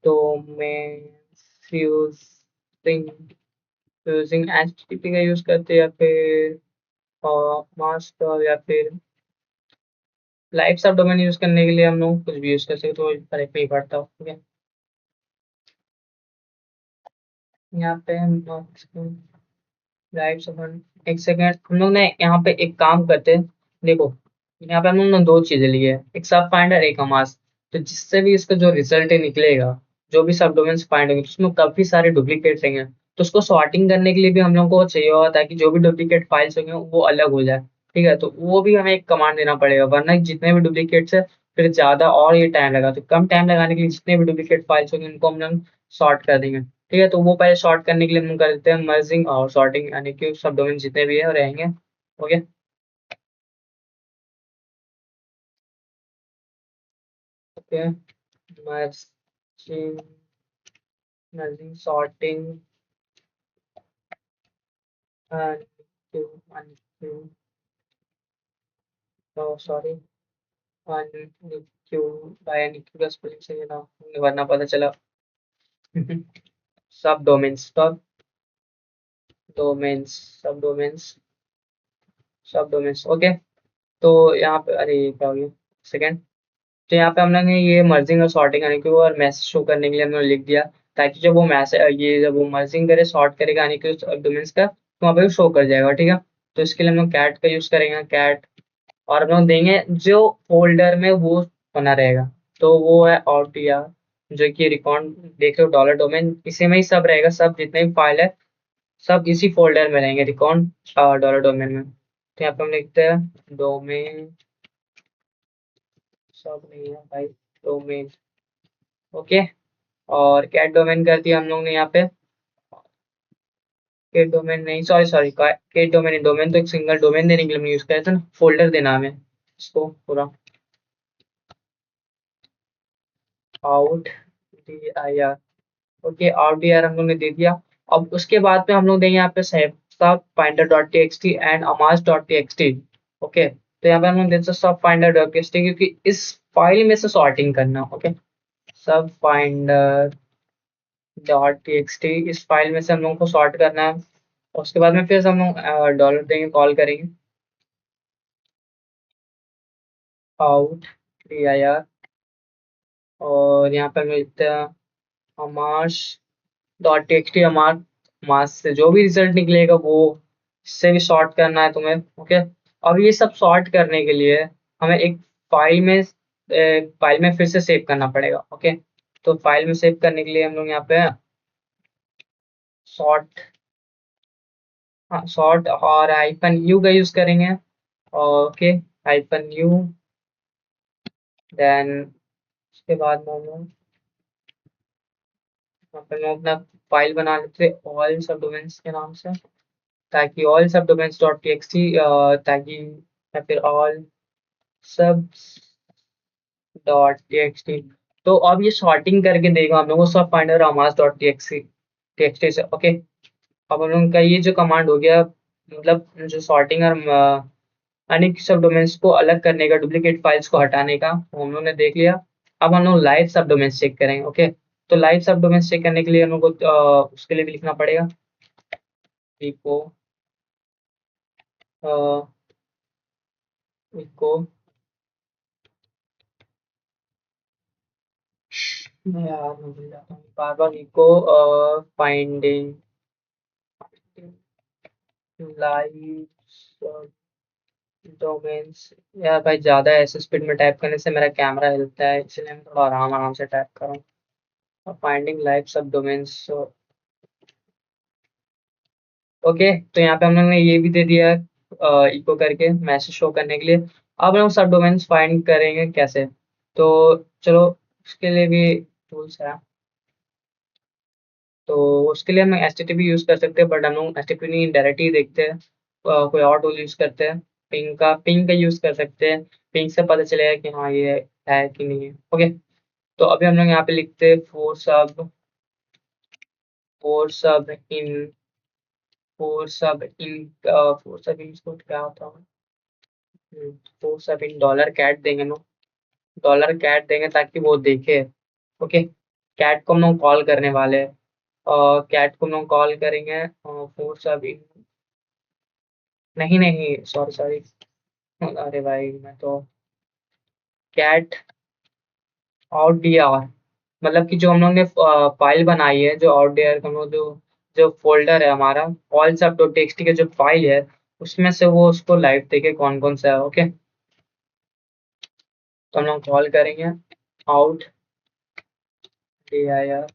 डोमेन्स यूजिंग HTTP का यूज करते हैं, या फिर मास्टर, या फिर लाइव सब डोमेन यूज करने के लिए हम लोग कुछ भी यूज कर सकते, तो फर्क नहीं पड़ता। ठीक है, यहाँ पे हम लाइव सब, एक सेकेंड, हम लोग ने यहाँ पे एक काम करते हैं। देखो, यहाँ पे हम लोग ने दो चीजें ली है, एक सब फाइंडर, एक हमास। तो जिससे भी इसका जो रिजल्ट निकलेगा, जो भी सब डोमेन्स फाइंड होंगे, तो उसमें काफी सारे डुप्लीकेट्स रहेंगे। तो उसको सॉर्टिंग करने के लिए भी हम लोग को चाहिए होगा, ताकि जो भी डुप्लीकेट फाइल्स होंगे वो अलग हो जाए। ठीक है, तो वो भी हमें एक कमांड देना पड़ेगा, वरना जितने भी डुप्लीकेट्स है फिर ज्यादा और ये टाइम लगा। तो कम टाइम लगाने के लिए जितने भी डुप्लीकेट फाइल्स होंगे उनको हम लोग सॉर्ट कर देंगे। ठीक है, तो वो पहले सॉर्ट करने के लिए हम कर देते हैं मर्जिंग और सॉर्टिंग, यानी कि सब डोमेन जितने भी है रहेंगे। Okay, okay, merging merging sorting queue queue sorry queue by queue का स्पेलिंग सही है ना, वरना पता चला। सब डोमेन्स सब डोमेन्स सब डोमेन्स सब डोमेन्स ओके। तो यहाँ पे अरे ये क्या हो गया, सेकेंड। तो यहाँ पे हमने ये मर्जिंग और सॉर्टिंग करने के लिए और मैसेज शो करने के लिए हमने लिख दिया, ताकि जब वो मैसेज ये जब वो मर्जिंग करे सॉर्ट करेगा यानी कि उस डोमेन्स का, तो वहाँ पे शो कर जाएगा, ठीक है। तो इसके लिए हम लोग कैट का यूज करेंगे, कैट। और हम लोग देंगे जो फोल्डर में वो बना रहेगा, तो वो है आउटिया, जो कि रिकॉर्ड देख लो डॉलर डोमेन, इसी में ही सब रहेगा, सब जितने भी फाइल है सब इसी फोल्डर में रहेंगे, रिकॉर्ड डॉलर डोमेन में। तो यहाँ पे हम लिखते हैं डोमेन, सब नहीं है भाई, डोमेन ओके। और कैट डोमेन कर दिया हम लोग ने यहाँ पे। कैट डोमेन नहीं, sorry sorry, cat domain, domain तो एक सिंगल डोमेन देने के लिए यूज किया था ना, फोल्डर देना हमें इसको पूरा। Out D I R, okay out D R हम लोग ने दे दिया। अब उसके बाद में हम लोग देंगे यहाँ पे subfinder dot T X T and amass dot T X T okay. तो यहाँ पे हम लोग देते हैं subfinder dot T X T, क्योंकि इस फाइल में से सॉर्टिंग करना okay. Subfinder dot T X T, इस फाइल में से हम लोग को सॉर्ट करना है। और उसके बाद में फिर हम लोग डॉलर देंगे, कॉल करेंगे आउट डी आई आर। और यहाँ पे हम लिखते हैं अमाश डॉट टेक्स्ट, हमार मास से जो भी रिजल्ट निकलेगा वो इससे भी सॉर्ट करना है तुम्हें ओके। अब ये सब सॉर्ट करने के लिए हमें एक फाइल में फिर से सेव करना पड़ेगा ओके। तो फाइल में सेव करने के लिए हम लोग यहाँ पे सॉर्ट, हाँ सॉर्ट और हाइफन यू का यूज करेंगे ओके। हाइफन यू, देन उसके बाद में हम लोग यहाँ पे हम अपना फाइल बना लेते ऑल सब डोमेन्स के नाम से, ताकि ऑल सब डोमेन्स डॉट टी ताकि, या फिर ऑल सब डॉट टी। तो अब ये सॉर्टिंग करके देगा हम लोग को सब फाइंडर अमास डॉट टी से ओके। अब हम लोग का ये जो कमांड हो गया, मतलब जो सॉर्टिंग और अनेक सब डोमेन्स को अलग करने का, डुप्लीकेट फाइल्स को हटाने का, वो हम लोग ने देख लिया। अब हम लोग लाइव सब डोमेन्स चेक करेंगे ओके। तो लाइव सब डोमेन्स चेक करने के लिए हम लोग को उसके लिए भी लिखना पड़ेगा इको इको, मैं यार मैं भूल जाता हूँ बार बार, इको फाइंडिंग लाइव डोमेन्स। यार भाई ज्यादा ऐसे स्पीड में टाइप करने से मेरा कैमरा हिलता है, इसलिए मैं थोड़ा आराम आराम से टाइप कर रहा हूँ। फाइंडिंग लाइव सब डोमेन्स ओके। तो यहाँ पे हम लोग ने ये भी दे दिया इको करके मैसेज शो करने के लिए। अब हम सब डोमेन्स फाइंड करेंगे कैसे, तो चलो उसके लिए भी टूल्स है। तो उसके लिए हम H T T P use कर सकते हैं, बट हम लोग एच टी टी पी नहीं डायरेक्ट ही देखते हैं। कोई और टूल यूज करते हैं, पिंग का यूज कर सकते हैं। पिंग से पता चलेगा कि हाँ ये है कि नहीं है ओके। तो अभी हम लोग यहाँ पे लिखते हैं इन फोर सब इन क्या होता है, फोर सब इन डॉलर कैट देंगे ना, डॉलर कैट देंगे ताकि वो देखे ओके। कैट को हम लोग कॉल करने वाले हैं, और कैट को हम लोग कॉल करेंगे फोर सब इन, नहीं नहीं सॉरी सॉरी, अरे भाई मैं तो कैट आउट डी आर, मतलब कि जो हम लोग ने फाइल बनाई है, जो आउट डी आर हम लोग जो जो फोल्डर है हमारा, ऑल सब डॉट टेक्स्ट के जो फाइल है, उसमें से वो उसको लाइव देखे कौन कौन सा है ओके। तो हम लोग कॉल करेंगे आउट डी आई आर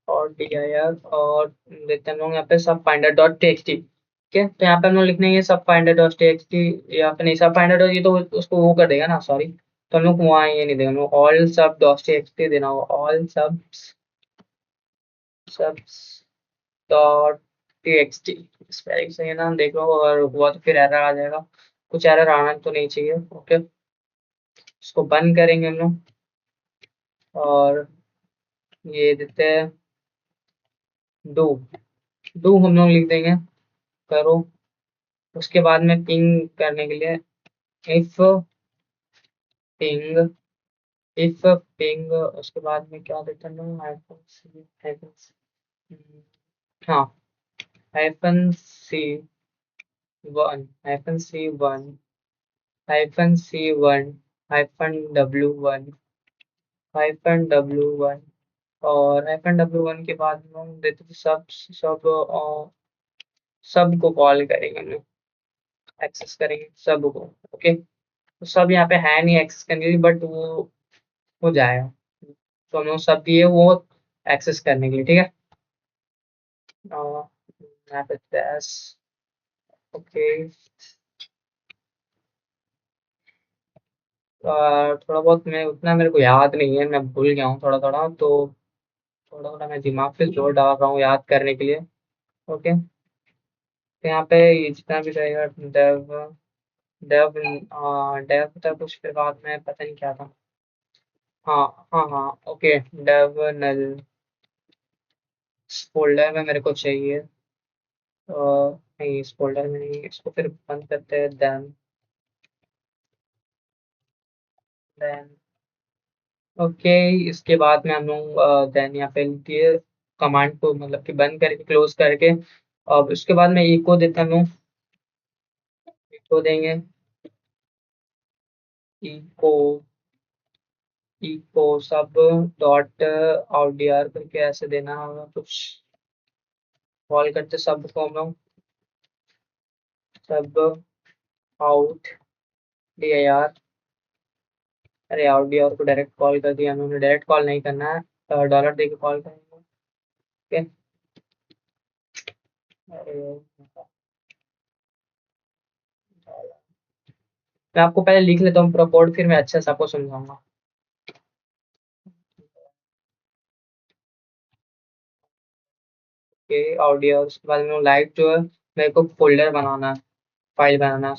और डी आई आर, और देते हैं हम लोग यहाँ पे सब फाइंडर डॉट टी ठीक है। तो यहाँ पे हम लोग लिखने ये सब फाइंडर डॉट टी, या फिर नहीं सब फाइंडर डॉट, ये तो उसको वो कर देगा ना सॉरी। तो हम लोग को वहाँ ये नहीं देगा, हम लोग ऑल सब डॉट टी देना होगा, ऑल सब सब डॉट टी स्पेलिंग सही है ना, देख लो, अगर हुआ तो फिर एरर आ जाएगा, कुछ एरर आना तो नहीं चाहिए ओके। इसको बंद करेंगे हम लोग, और ये देते हैं डू। डू हम लोग लिख देंगे करो। उसके बाद में पिंग करने के लिए इफ पिंग, इफ पिंग, उसके बाद में क्या देते हैं ना, हाँ, -c1, -c1, -c1, -w1, -w1, और -w1 के बाद में हम देते थे सब को कॉल करेंगे हम लोग, एक्सेस करेंगे सब को। ओके, तो सब यहाँ पे है नहीं एक्सेस करने के लिए, बट वो हो जाएगा। तो हम लोग सब दिए वो एक्सेस करने के लिए, ठीक है। यहाँ पे दैश, ओके। थोड़ा बहुत मैं उतना मेरे को याद नहीं है, मैं भूल गया हूँ थोड़ा थोड़ा, तो थोड़ा थोड़ा मैं दिमाग पे जोर डाल रहा हूँ याद करने के लिए। ओके, तो यहाँ पे ये जितना भी रहेगा डेव, डेव, डेव था कुछ, फिर बाद में पता नहीं क्या था। हाँ हाँ हाँ, ओके, डेव नल फोल्डर में मेरे को चाहिए। नहीं, इस फोल्डर में नहीं, इसको फिर बंद करते हैं। देन ओके, इसके बाद में हम लोग देन यहाँ पे दिए कमांड को, मतलब कि बंद करके क्लोज करके। अब उसके बाद में इको देते हैं हम लोग, इको देंगे, इको, इको सब डॉट आउट डी आर करके ऐसे देना होगा कुछ। कॉल करते सब को हम लोग, सब आउट डी आई आर। अरे आउट डी आर को डायरेक्ट कॉल कर दिया हम लोगों ने, डायरेक्ट कॉल नहीं करना है, डॉलर दे के कॉल करेंगे। ओके, अरे मैं आपको पहले लिख लेता हूँ पूरा कोड, फिर मैं अच्छे से आपको समझाऊंगा। ओके, ऑडियो, उसके बाद में लाइव जो है, मेरे को फोल्डर बनाना है, फाइल बनाना है,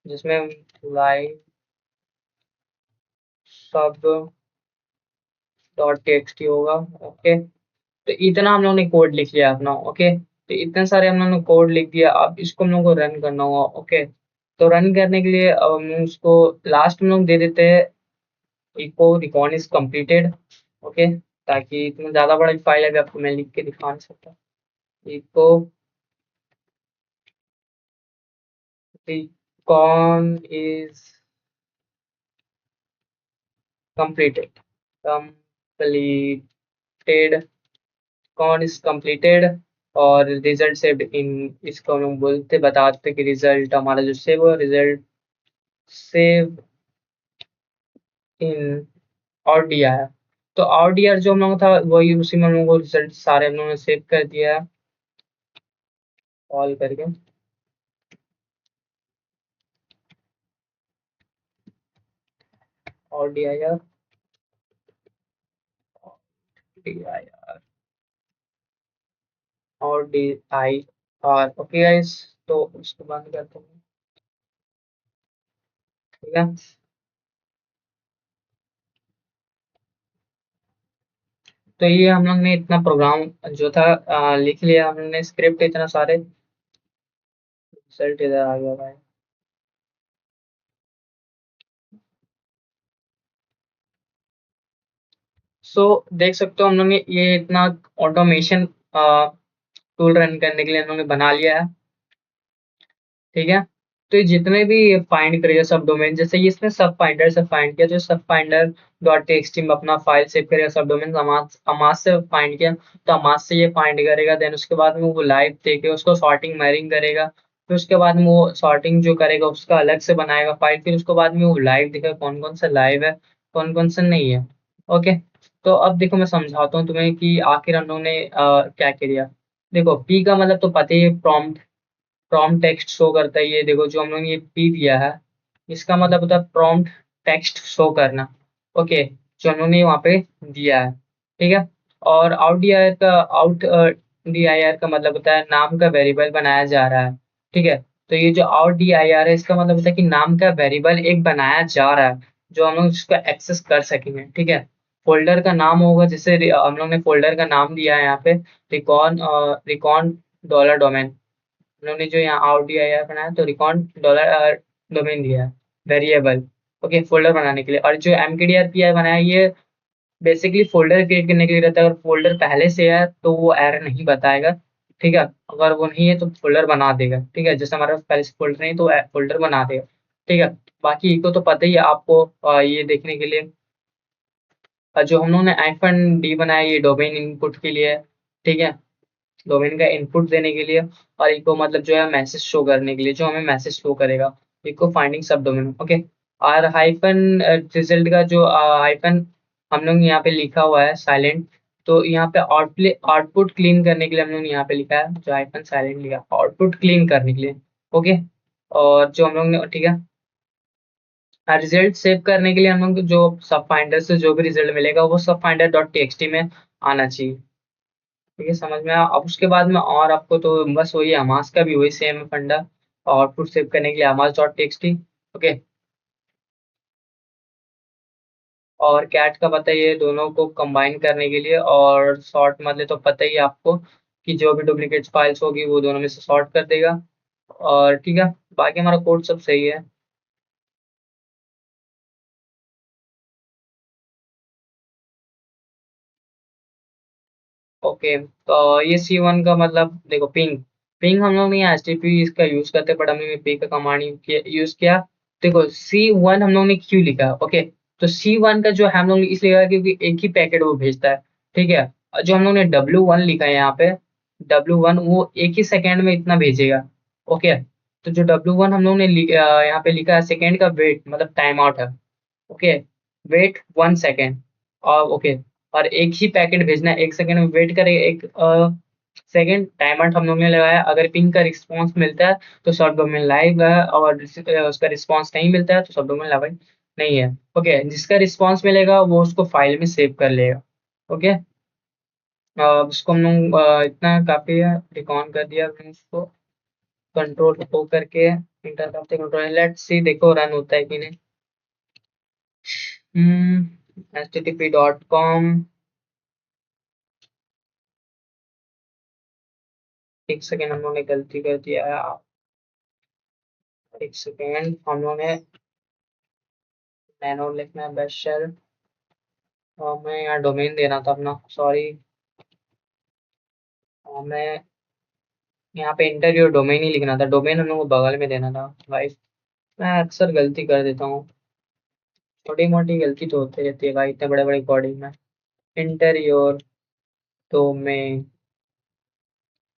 जिसमें लाइव सब डॉट टेक्स्ट होगा। ओके, तो इतना हम लोगों ने कोड लिख लिया अपना। ओके, तो इतने सारे हम लोगों ने कोड लिख दिया, अब इसको हम लोग को रन करना होगा। ओके, तो रन करने के लिए अब हम उसको लास्ट में लोग दे देते हैं echo record is completed. Okay, ताकि इतना ज़्यादा बड़ा फाइल है, अभी आपको मैं लिख के दिखा नहीं सकता। Echo record is completed, completed, कौन इज completed, और रिजल्ट सेव्ड इन, इसको हम लोग बोलते बताते कि रिजल्ट हमारा जो सेव हुआ, रिजल्ट सेव इन और दिया है। तो और डी आर जो हम लोग था वही, उसी में हम लोग को रिजल्ट सारे हम लोगों ने सेव कर दिया है कॉल करके। और D I R, D I R, और D I R. Okay guys, तो उसको बंद करते हैं, ठीक है। तो ये हम लोग ने इतना प्रोग्राम जो था लिख लिया हमने, स्क्रिप्ट इतना सारे, रिजल्ट इधर आ गया भाई। सो देख सकते हो हम लोग ने ये इतना ऑटोमेशन टूल रन करने के लिए हम लोग ने बना लिया है, ठीक है। तो ये जितने भी फाइंड करेगा सब डोमेन, जैसे ये इसने सब फाइंडर से फाइंड किया, जो सब फाइंडर डॉट टेक्स्ट में अपना फाइल सेव करेगा, सब डोमेन अमास से फाइंड किया, तो अमास से ये फाइंड करेगा। देन उसके बाद में वो लाइव देके उसको सॉर्टिंग मैरिंग करेगा, फिर उसके बाद में वो सॉर्टिंग जो करेगा उसका अलग से बनाएगा फाइल, फिर उसके बाद में वो लाइव दिखेगा कौन कौन सा लाइव है, कौन कौन सा नहीं है। ओके, तो अब देखो मैं समझाता हूँ तुम्हें कि आखिर हम लोगों ने क्या किया। देखो पी का मतलब तो पता ही है, प्रॉम्प्ट टेक्स्ट शो करता है। ये देखो जो हम लोग ने ये पी दिया है, इसका मतलब होता है प्रॉम्प्ट टेक्स्ट शो करना। ओके, जो हम लोग ने वहाँ पे दिया है, ठीक है। और आउट डी आई आर का मतलब होता है नाम का वेरिएबल बनाया जा रहा है, ठीक है। तो ये जो आउट डी आई आर है, इसका मतलब होता है कि नाम का वेरिएबल एक बनाया जा रहा है, जो हम लोग इसको एक्सेस कर सकेंगे, ठीक है। फोल्डर का नाम होगा, जैसे हम लोग ने फोल्डर का नाम दिया है यहाँ पे रिकॉन डॉलर डोमेन। हम लोग ने जो यहाँ आउट बनाया तो रिकॉन डॉलर डोमेन दिया है वेरिएबल, ओके, फोल्डर बनाने के लिए। और जो mkdir बनाया ये बेसिकली फोल्डर क्रिएट करने के लिए रहता है। अगर फोल्डर पहले से है तो वो एरर नहीं बताएगा, ठीक है। अगर वो नहीं है तो फोल्डर बना देगा, ठीक है। जैसे हमारे पास पहले से फोल्डर नहीं तो फोल्डर बना देगा, ठीक है। बाकी इको तो पता ही है आपको, ये देखने के लिए। जो हम लोगों ने आईफन डी बनाया ये डोमेन इनपुट के लिए, ठीक है, डोमेन का इनपुट देने के लिए। और इको मतलब जो है मैसेज शो करने के लिए, जो हमें मैसेज शो करेगा। इको फाइंडिंग सब डोमेन, ओके। और हाइफन रिजल्ट का जो हाइफन हम लोग यहाँ पे लिखा हुआ है साइलेंट, तो यहाँ पे आउटपुट क्लीन करने के लिए हम लोग यहाँ पे लिखा है जो हाइफन साइलेंट लिखा, आउटपुट क्लीन करने के लिए, ओके। और जो हम लोग ने, ठीक है, रिजल्ट सेव करने के लिए हम लोग जो सब फाइंडर से जो भी रिजल्ट मिलेगा वो सब फाइंडर डॉट टीएक्सटी में आना चाहिए, ठीक है, समझ में आया। अब उसके बाद में और आपको तो बस वही हमास का भी वही सेम फंडा, आउटपुट सेव करने के लिए हमास डॉट टीएक्सटी, ओके। और कैट का पता ही है दोनों को कंबाइन करने के लिए, और सॉर्ट मतलब तो पता ही है आपको कि जो भी डुप्लीकेट फाइल्स होगी वो दोनों में से सॉर्ट कर देगा। और ठीक है, बाकी हमारा कोड सब सही है। ओके, तो ये C1 का मतलब देखो, पिंग पिंग हम लोग ने यहाँ HTTP इसका यूज करते हैं, बट हमने पिंग का कमांड यूज किया। देखो C1 हम लोग ने क्यों लिखा, ओके। तो C1 का जो है हम लोग ने इसलिए लिखा क्योंकि एक ही पैकेट वो भेजता है, ठीक है। और जो हम लोग ने W1 लिखा है यहाँ पे, W1 वो एक ही सेकेंड में इतना भेजेगा, ओके। तो जो W1 हम लोग ने यहाँ पे लिखा है सेकेंड का वेट मतलब टाइम आउट है, ओके, वेट 1 सेकेंड। और ओके, और एक ही पैकेट भेजना है, 1 सेकेंड में वेट करेगा, एक सेकेंड टाइमर हम लोग ने लगाया। अगर पिंग का रिस्पॉन्स मिलता है तो सब डोमेन लाइव है, और उसका रिस्पॉन्स नहीं मिलता है तो सब डोमेन लाइव नहीं है, ओके। जिसका रिस्पॉन्स मिलेगा वो उसको फाइल में सेव कर लेगा, ओके। उसको हम लोग इतना काफी है, रिकॉन कर दिया हमने उसको। कंट्रोल ओ करके इंटर करते कंट्रोल, लेट्स सी देखो रन होता है कि नहीं। http.com, एक सेकेंड हम लोगों ने गलती कर दिया है। एक सेकेंड, हम लोगों ने नैनो लिखना है बेस्ट शेल, और मैं यहाँ डोमेन देना था अपना, सॉरी। मैं यहाँ पे इंटरव्यू डोमेन ही लिखना था, डोमेन हम लोग को बगल में देना था भाई। मैं अक्सर गलती कर देता हूँ, छोटी मोटी गलती तो होती रहती है भाई इतने बड़े बड़े कोडिंग में। Interview domain,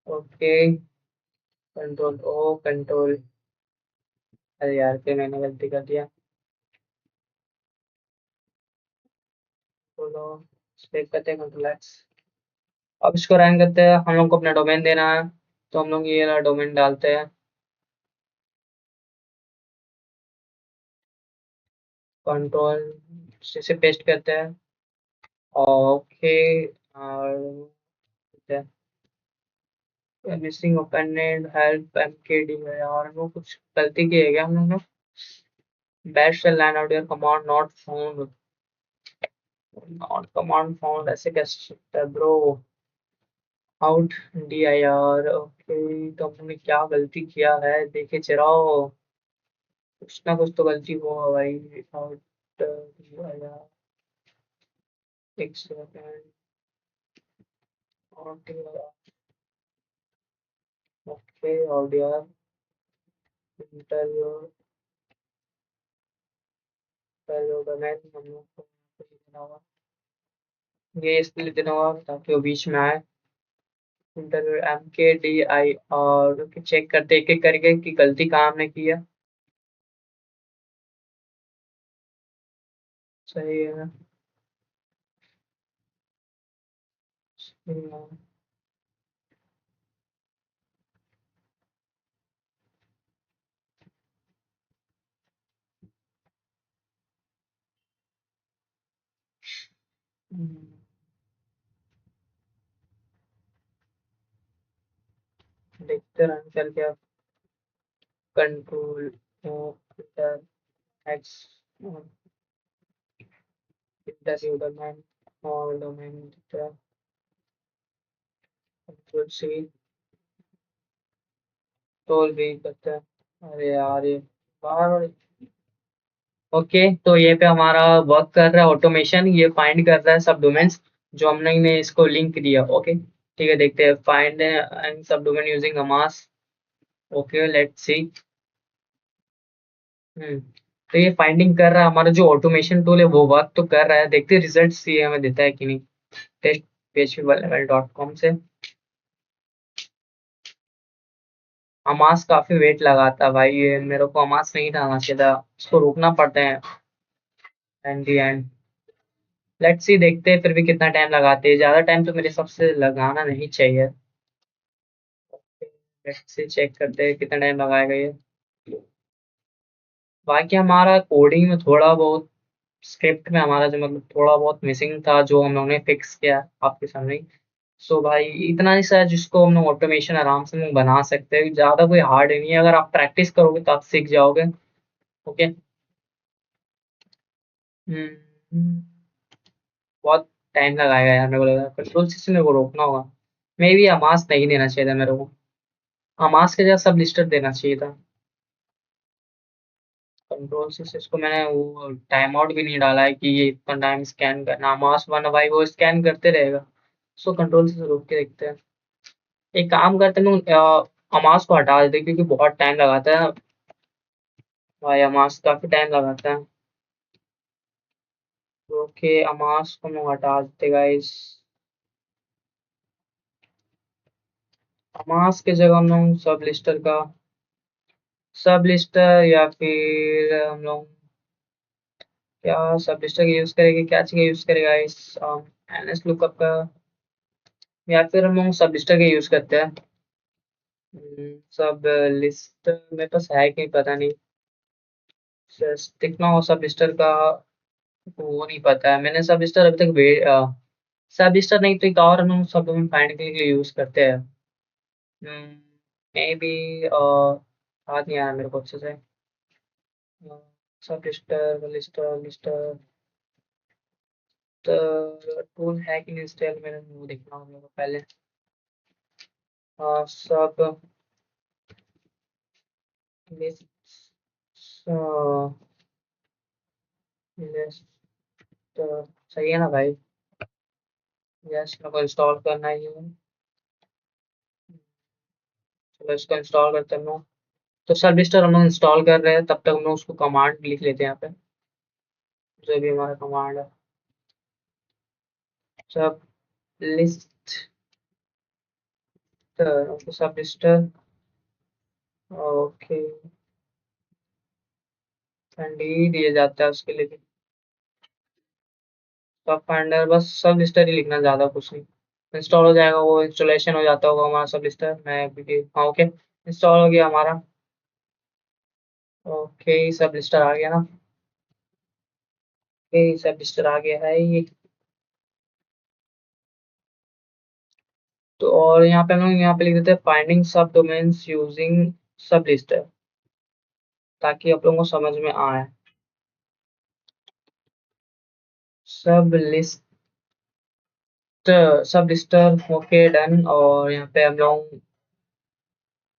okay, control O control, अरे यार फिर मैंने गलती कर दिया। बोलो, सेव करते हैं कंट्रोल एक्स। अब इसको रन करते हैं, हम लोग को अपना डोमेन देना है, तो हम लोग ये वाला डोमेन डालते हैं, कंट्रोल से पेस्ट करते हैं, ओके। और मिसिंग ओपन हेल्प एमकेडी है यार, वो कुछ गलती की है क्या हम लोग ने। Bash line out your command not found, not command found ऐसे कैसे सकता है bro. Out D I R, okay. तो हमने क्या गलती किया है देखे चराओ, कुछ ना कुछ तो गलती हुआ भाई। आउट डी आई आर, एक second, out D I R, okay, out D R, interview interview domain हम लोग को देना होगा, ये इसलिए देना होगा ताकि वो बीच में आए। इंटरव्यू एम के डी आई, और चेक करते एक एक करके कि गलती कहाँ हमने की है। सही है। हम्म, देखते रन करके आप, control inter x interview domain, और डोमेन दिखता है, कंट्रोल सी, टोल भी करता है। अरे यार ये बार, ओके तो ये पे हमारा वर्क कर रहा है ऑटोमेशन, ये फाइंड कर रहा है सब डोमेन्स जो हमने ने इसको लिंक दिया। ओके ठीक है, देखते हैं find and subdomain using Amass. Okay let's see. तो ये फाइंडिंग कर रहा है, हमारा जो ऑटोमेशन टूल है वो वर्क तो कर रहा है, देखते हैं रिजल्ट ये हमें देता है कि नहीं। टेस्ट phplevel.com से अमास काफी वेट लगाता है भाई, ये मेरे को अमास नहीं डालना चाहिए था, इसको रोकना पड़ता है and the and. Let's see, देखते हैं फिर भी कितना टाइम लगाते हैं, ज्यादा टाइम तो मेरे हिसाब से लगाना नहीं चाहिए। लेट्स सी चेक करते हैं कितना टाइम लगाएगा ये। बाकी हमारा कोडिंग में थोड़ा बहुत, स्क्रिप्ट में हमारा जो मतलब थोड़ा बहुत मिसिंग था जो हम लोगों ने फिक्स किया आपके सामने। सो भाई इतना ही सा जिसको हम लोग ऑटोमेशन आराम से लोग बना सकते हैं, ज़्यादा कोई हार्ड नहीं है, अगर आप प्रैक्टिस करोगे तो आप सीख जाओगे। ओके। हम्म, बहुत टाइम लगाएगा यार, मेरे को लगा कंट्रोल सिस्टम मेरे को रोकना होगा। मे भी अमास नहीं देना चाहिए था मेरे को, अमास के जगह सब लिस्टर देना चाहिए था। कंट्रोल सिस्टम को मैंने वो टाइम आउट भी नहीं डाला है कि ये इतना टाइम स्कैन करना, अमास वन भाई वो स्कैन करते रहेगा। सो कंट्रोल से रोक के देखते हैं। एक काम करते हैं लोग, अमास को हटा देते हैं, क्योंकि बहुत टाइम लगाता है भाई, अमास काफी टाइम लगाता है। ओके अमास को मैं हटा देते गाइस। अमास के जगह हम लोग सब लिस्टर का, सब लिस्टर या फिर हम लोग क्या सब लिस्टर का यूज करेंगे, क्या चीज़ यूज करेगा इस एनएस लुकअप का, या फिर हम लोग सब लिस्टर का यूज करते हैं। सब लिस्ट मेरे पास है कि नहीं पता नहीं, दिखना हो सब लिस्टर का, वो नहीं पता है, मैंने सब लिस्टर अभी तक सब लिस्टर नहीं तो एक और हम सब डोमेन फाइंड के लिए यूज करते हैं। मे बी याद नहीं आया मेरे को अच्छे से। सब लिस्टर लिस्टर लिस्टर टूल है कि नहीं इंस्टॉल, मैंने वो देखना होगा मेरे को पहले। सब लिस्ट, लिस्ट सही है ना भाई? यस मेरे को इंस्टॉल करना ही है। चलो इसको इंस्टॉल करते हैं हम लोग। तो सब लिस्टर हम लोग इंस्टॉल कर रहे हैं, तब तक हम लोग उसको कमांड लिख लेते हैं यहाँ पे, जो भी हमारा कमांड है। सब लिस्ट, सब लिस्टर। ओके एंडी दिया जाता है उसके लिए भी। सब फाइंडर बस सब लिस्टर ही लिखना, ज़्यादा कुछ नहीं। इंस्टॉल हो जाएगा, वो इंस्टॉलेशन हो जाता होगा हमारा सब लिस्टर, मैं क्योंकि हाँ ओके इंस्टॉल हो गया हमारा। ओके सब लिस्टर आ गया ना? ओके सब लिस्टर आ गया है ये। तो और यहाँ पे हम लोग यहाँ पे लिख देते हैं फाइंडिंग सब डोमेन्स यूजिंग सब लिस्टर, ताकि आप लोगों को समझ में आए। सब लिस्ट, सब लिस्टर ओके डन। और यहाँ पे हम लोग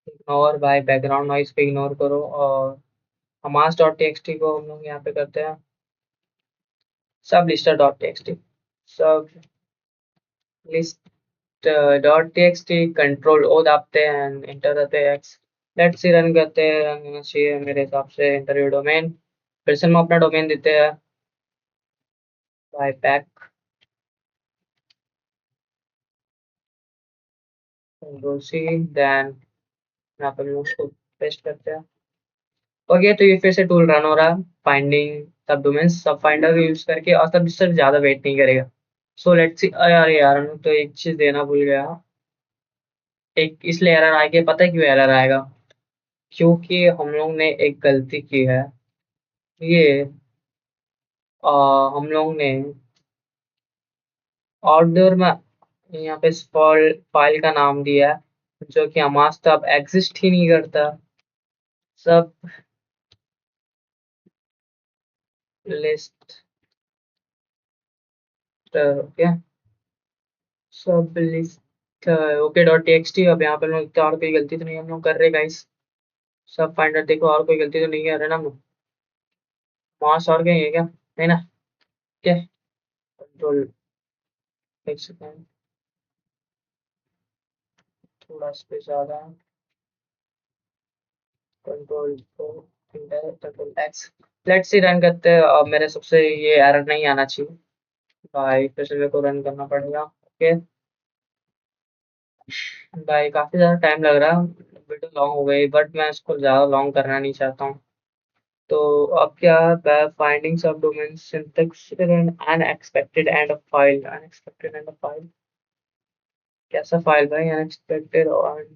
इग्नोर बाय बैकग्राउंड नॉइस पे इग्नोर करो, और हमास डॉट टी को हम लोग यहाँ पे करते हैं sublister dot T, sublist dot T control O दाबते हैं, इंटर करते हैं एक्स। लेट्स सी रन करते हैं, रन होना चाहिए मेरे हिसाब से। इंटरव्यू डोमेन, फिर से हम अपना डोमेन देते हैं by pack, control C, then यहाँ पर हम उसको पेस्ट करते हैं। ओके तो ये फिर से टूल रन हो रहा है, फाइंडिंग सब डोमेन्स सब फाइंडर यूज करके, और सब इससे ज्यादा वेट नहीं करेगा। सो लेट्स सी, अरे यार मैं तो एक चीज देना भूल गया। एक इसलिए एरर आएगा, पता है क्यों एरर आएगा? क्योंकि हम लोग ने एक गलती की है। ये हम लोग ने आउटडोर में यहाँ पे फाइल का नाम दिया है जो कि हमारे तो अब एग्जिस्ट ही नहीं करता। सब लिस्ट ओके सब लिस्ट ओके डॉट टीएक्सटी। अब यहाँ पे हम लोग और कोई गलती तो नहीं हम लोग कर रहे गाइस। सब फाइंडर देखो और कोई गलती तो नहीं कर रहे ना हम लोग। मास और कहीं है क्या? नहीं ना? क्या कंट्रोल, एक सेकेंड, थोड़ा स्पेस ज़्यादा, कंट्रोल को control x. Let's see run करते हैं। अब मेरे सबसे ये एरर नहीं आना चाहिए भाई, फिर से मेरे को रन करना पड़ेगा। ओके भाई काफ़ी ज़्यादा टाइम लग रहा है, वीडियो लॉन्ग हो गई बट मैं इसको ज़्यादा लॉन्ग करना नहीं चाहता हूँ। तो अब क्या है, फाइंडिंग सब domain syntax unexpected end of file, unexpected end of file, कैसा फाइल भाई अनएक्सपेक्टेड? और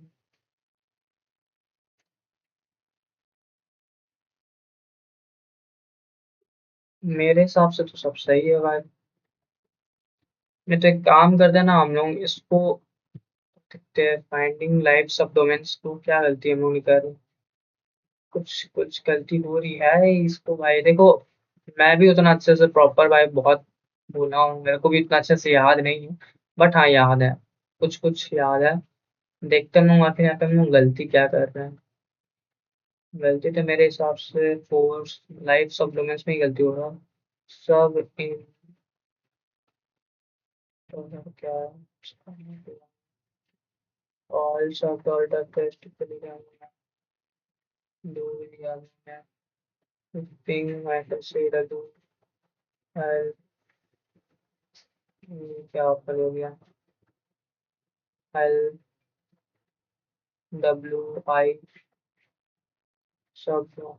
मेरे हिसाब से तो सब सही है भाई। मैं तो एक काम करते हैं ना हम लोग इसको देखते हैं, फाइंडिंग लाइव सब डोमेन्स को क्या गलती हम लोग नहीं कर रहे? कुछ कुछ गलती हो रही है इसको भाई। देखो मैं भी उतना अच्छे से प्रॉपर भाई बहुत भूला हूँ, मेरे को भी इतना अच्छे से याद नहीं है बट हाँ याद है, कुछ कुछ याद है। देखते हैं हम लोग आखिर यहाँ पे हम लोग गलती क्या कर रहे हैं। गलती तो मेरे हिसाब से फोर्स लाइव सब डोमेन्स में ही गलती हो रहा है। सब इन क्या ऑल सब dot test do ping matter से do क्या ऑफर हो गया एल डब्ल्यू आई सब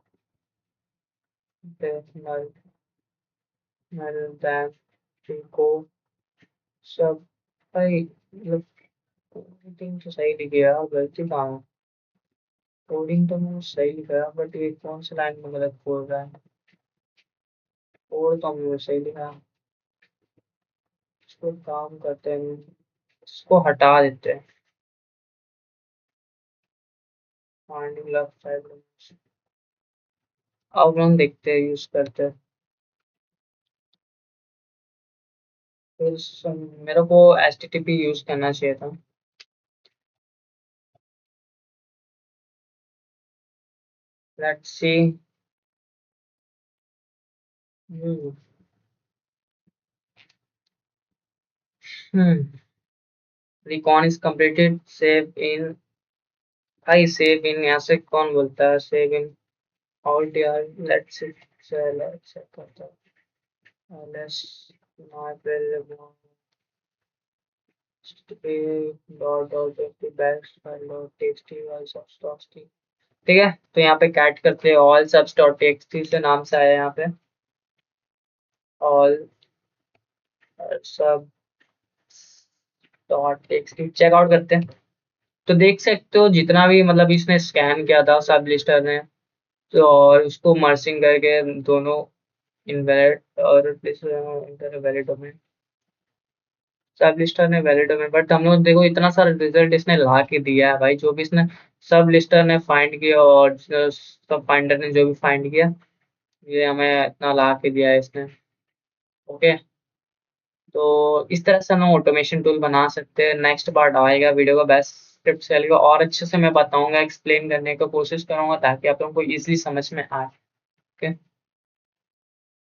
नल नल दैन को सब भाई मतलब कोडिंग तो सही लिख गया, गलती कहाँ है? कोडिंग तो मैंने सही लिखा है बट ये कौन सी लाइन में गलत बोल रहा है? कोड तो हमने सही लिखा है। इसको काम करते हैं, इसको हटा देते हैं। फाइंडिंग लेफ्ट साइड, अब हम देखते हैं यूज करते हैं। फिर मेरे को H T T P use करना चाहिए था। Let's see. Hmm hmm recon is completed save in, भाई सेव इन यहाँ से कौन बोलता है सेव इन? ऑल्ट यार। लेट्स सी, लेट्स चेक करता हूँ। Let's not dot dot back dot TXT wise of stocks. ठीक है तो यहाँ पे कैट करते हैं ऑल सबस डॉट टेक्सटी से नाम से आया यहाँ पे ऑल सब डॉट टेक्सटी। चेकआउट करते हैं तो देख सकते हो जितना भी मतलब इसने स्कैन किया था सब लिस्टर ने, तो और उसको मर्सिंग करके दोनों इनवैलिड और वैलिड डोमेन, सब लिस्टर ने वैलिड डोमेन। बट हम लोग देखो इतना सारा रिजल्ट इसने ला के दिया है भाई, जो भी इसने सब लिस्टर ने फाइंड किया और सब फाइंडर ने जो भी फाइंड किया, ये हमें इतना ला के दिया है इसने। ओके तो इस तरह से हम ऑटोमेशन टूल बना सकते हैं। नेक्स्ट पार्ट आएगा वीडियो का बेस्ट स्क्रिप्ट चलेगा और अच्छे से मैं बताऊंगा, एक्सप्लेन करने की कोशिश करूंगा ताकि आप लोगों को इजीली समझ में आए। ओके।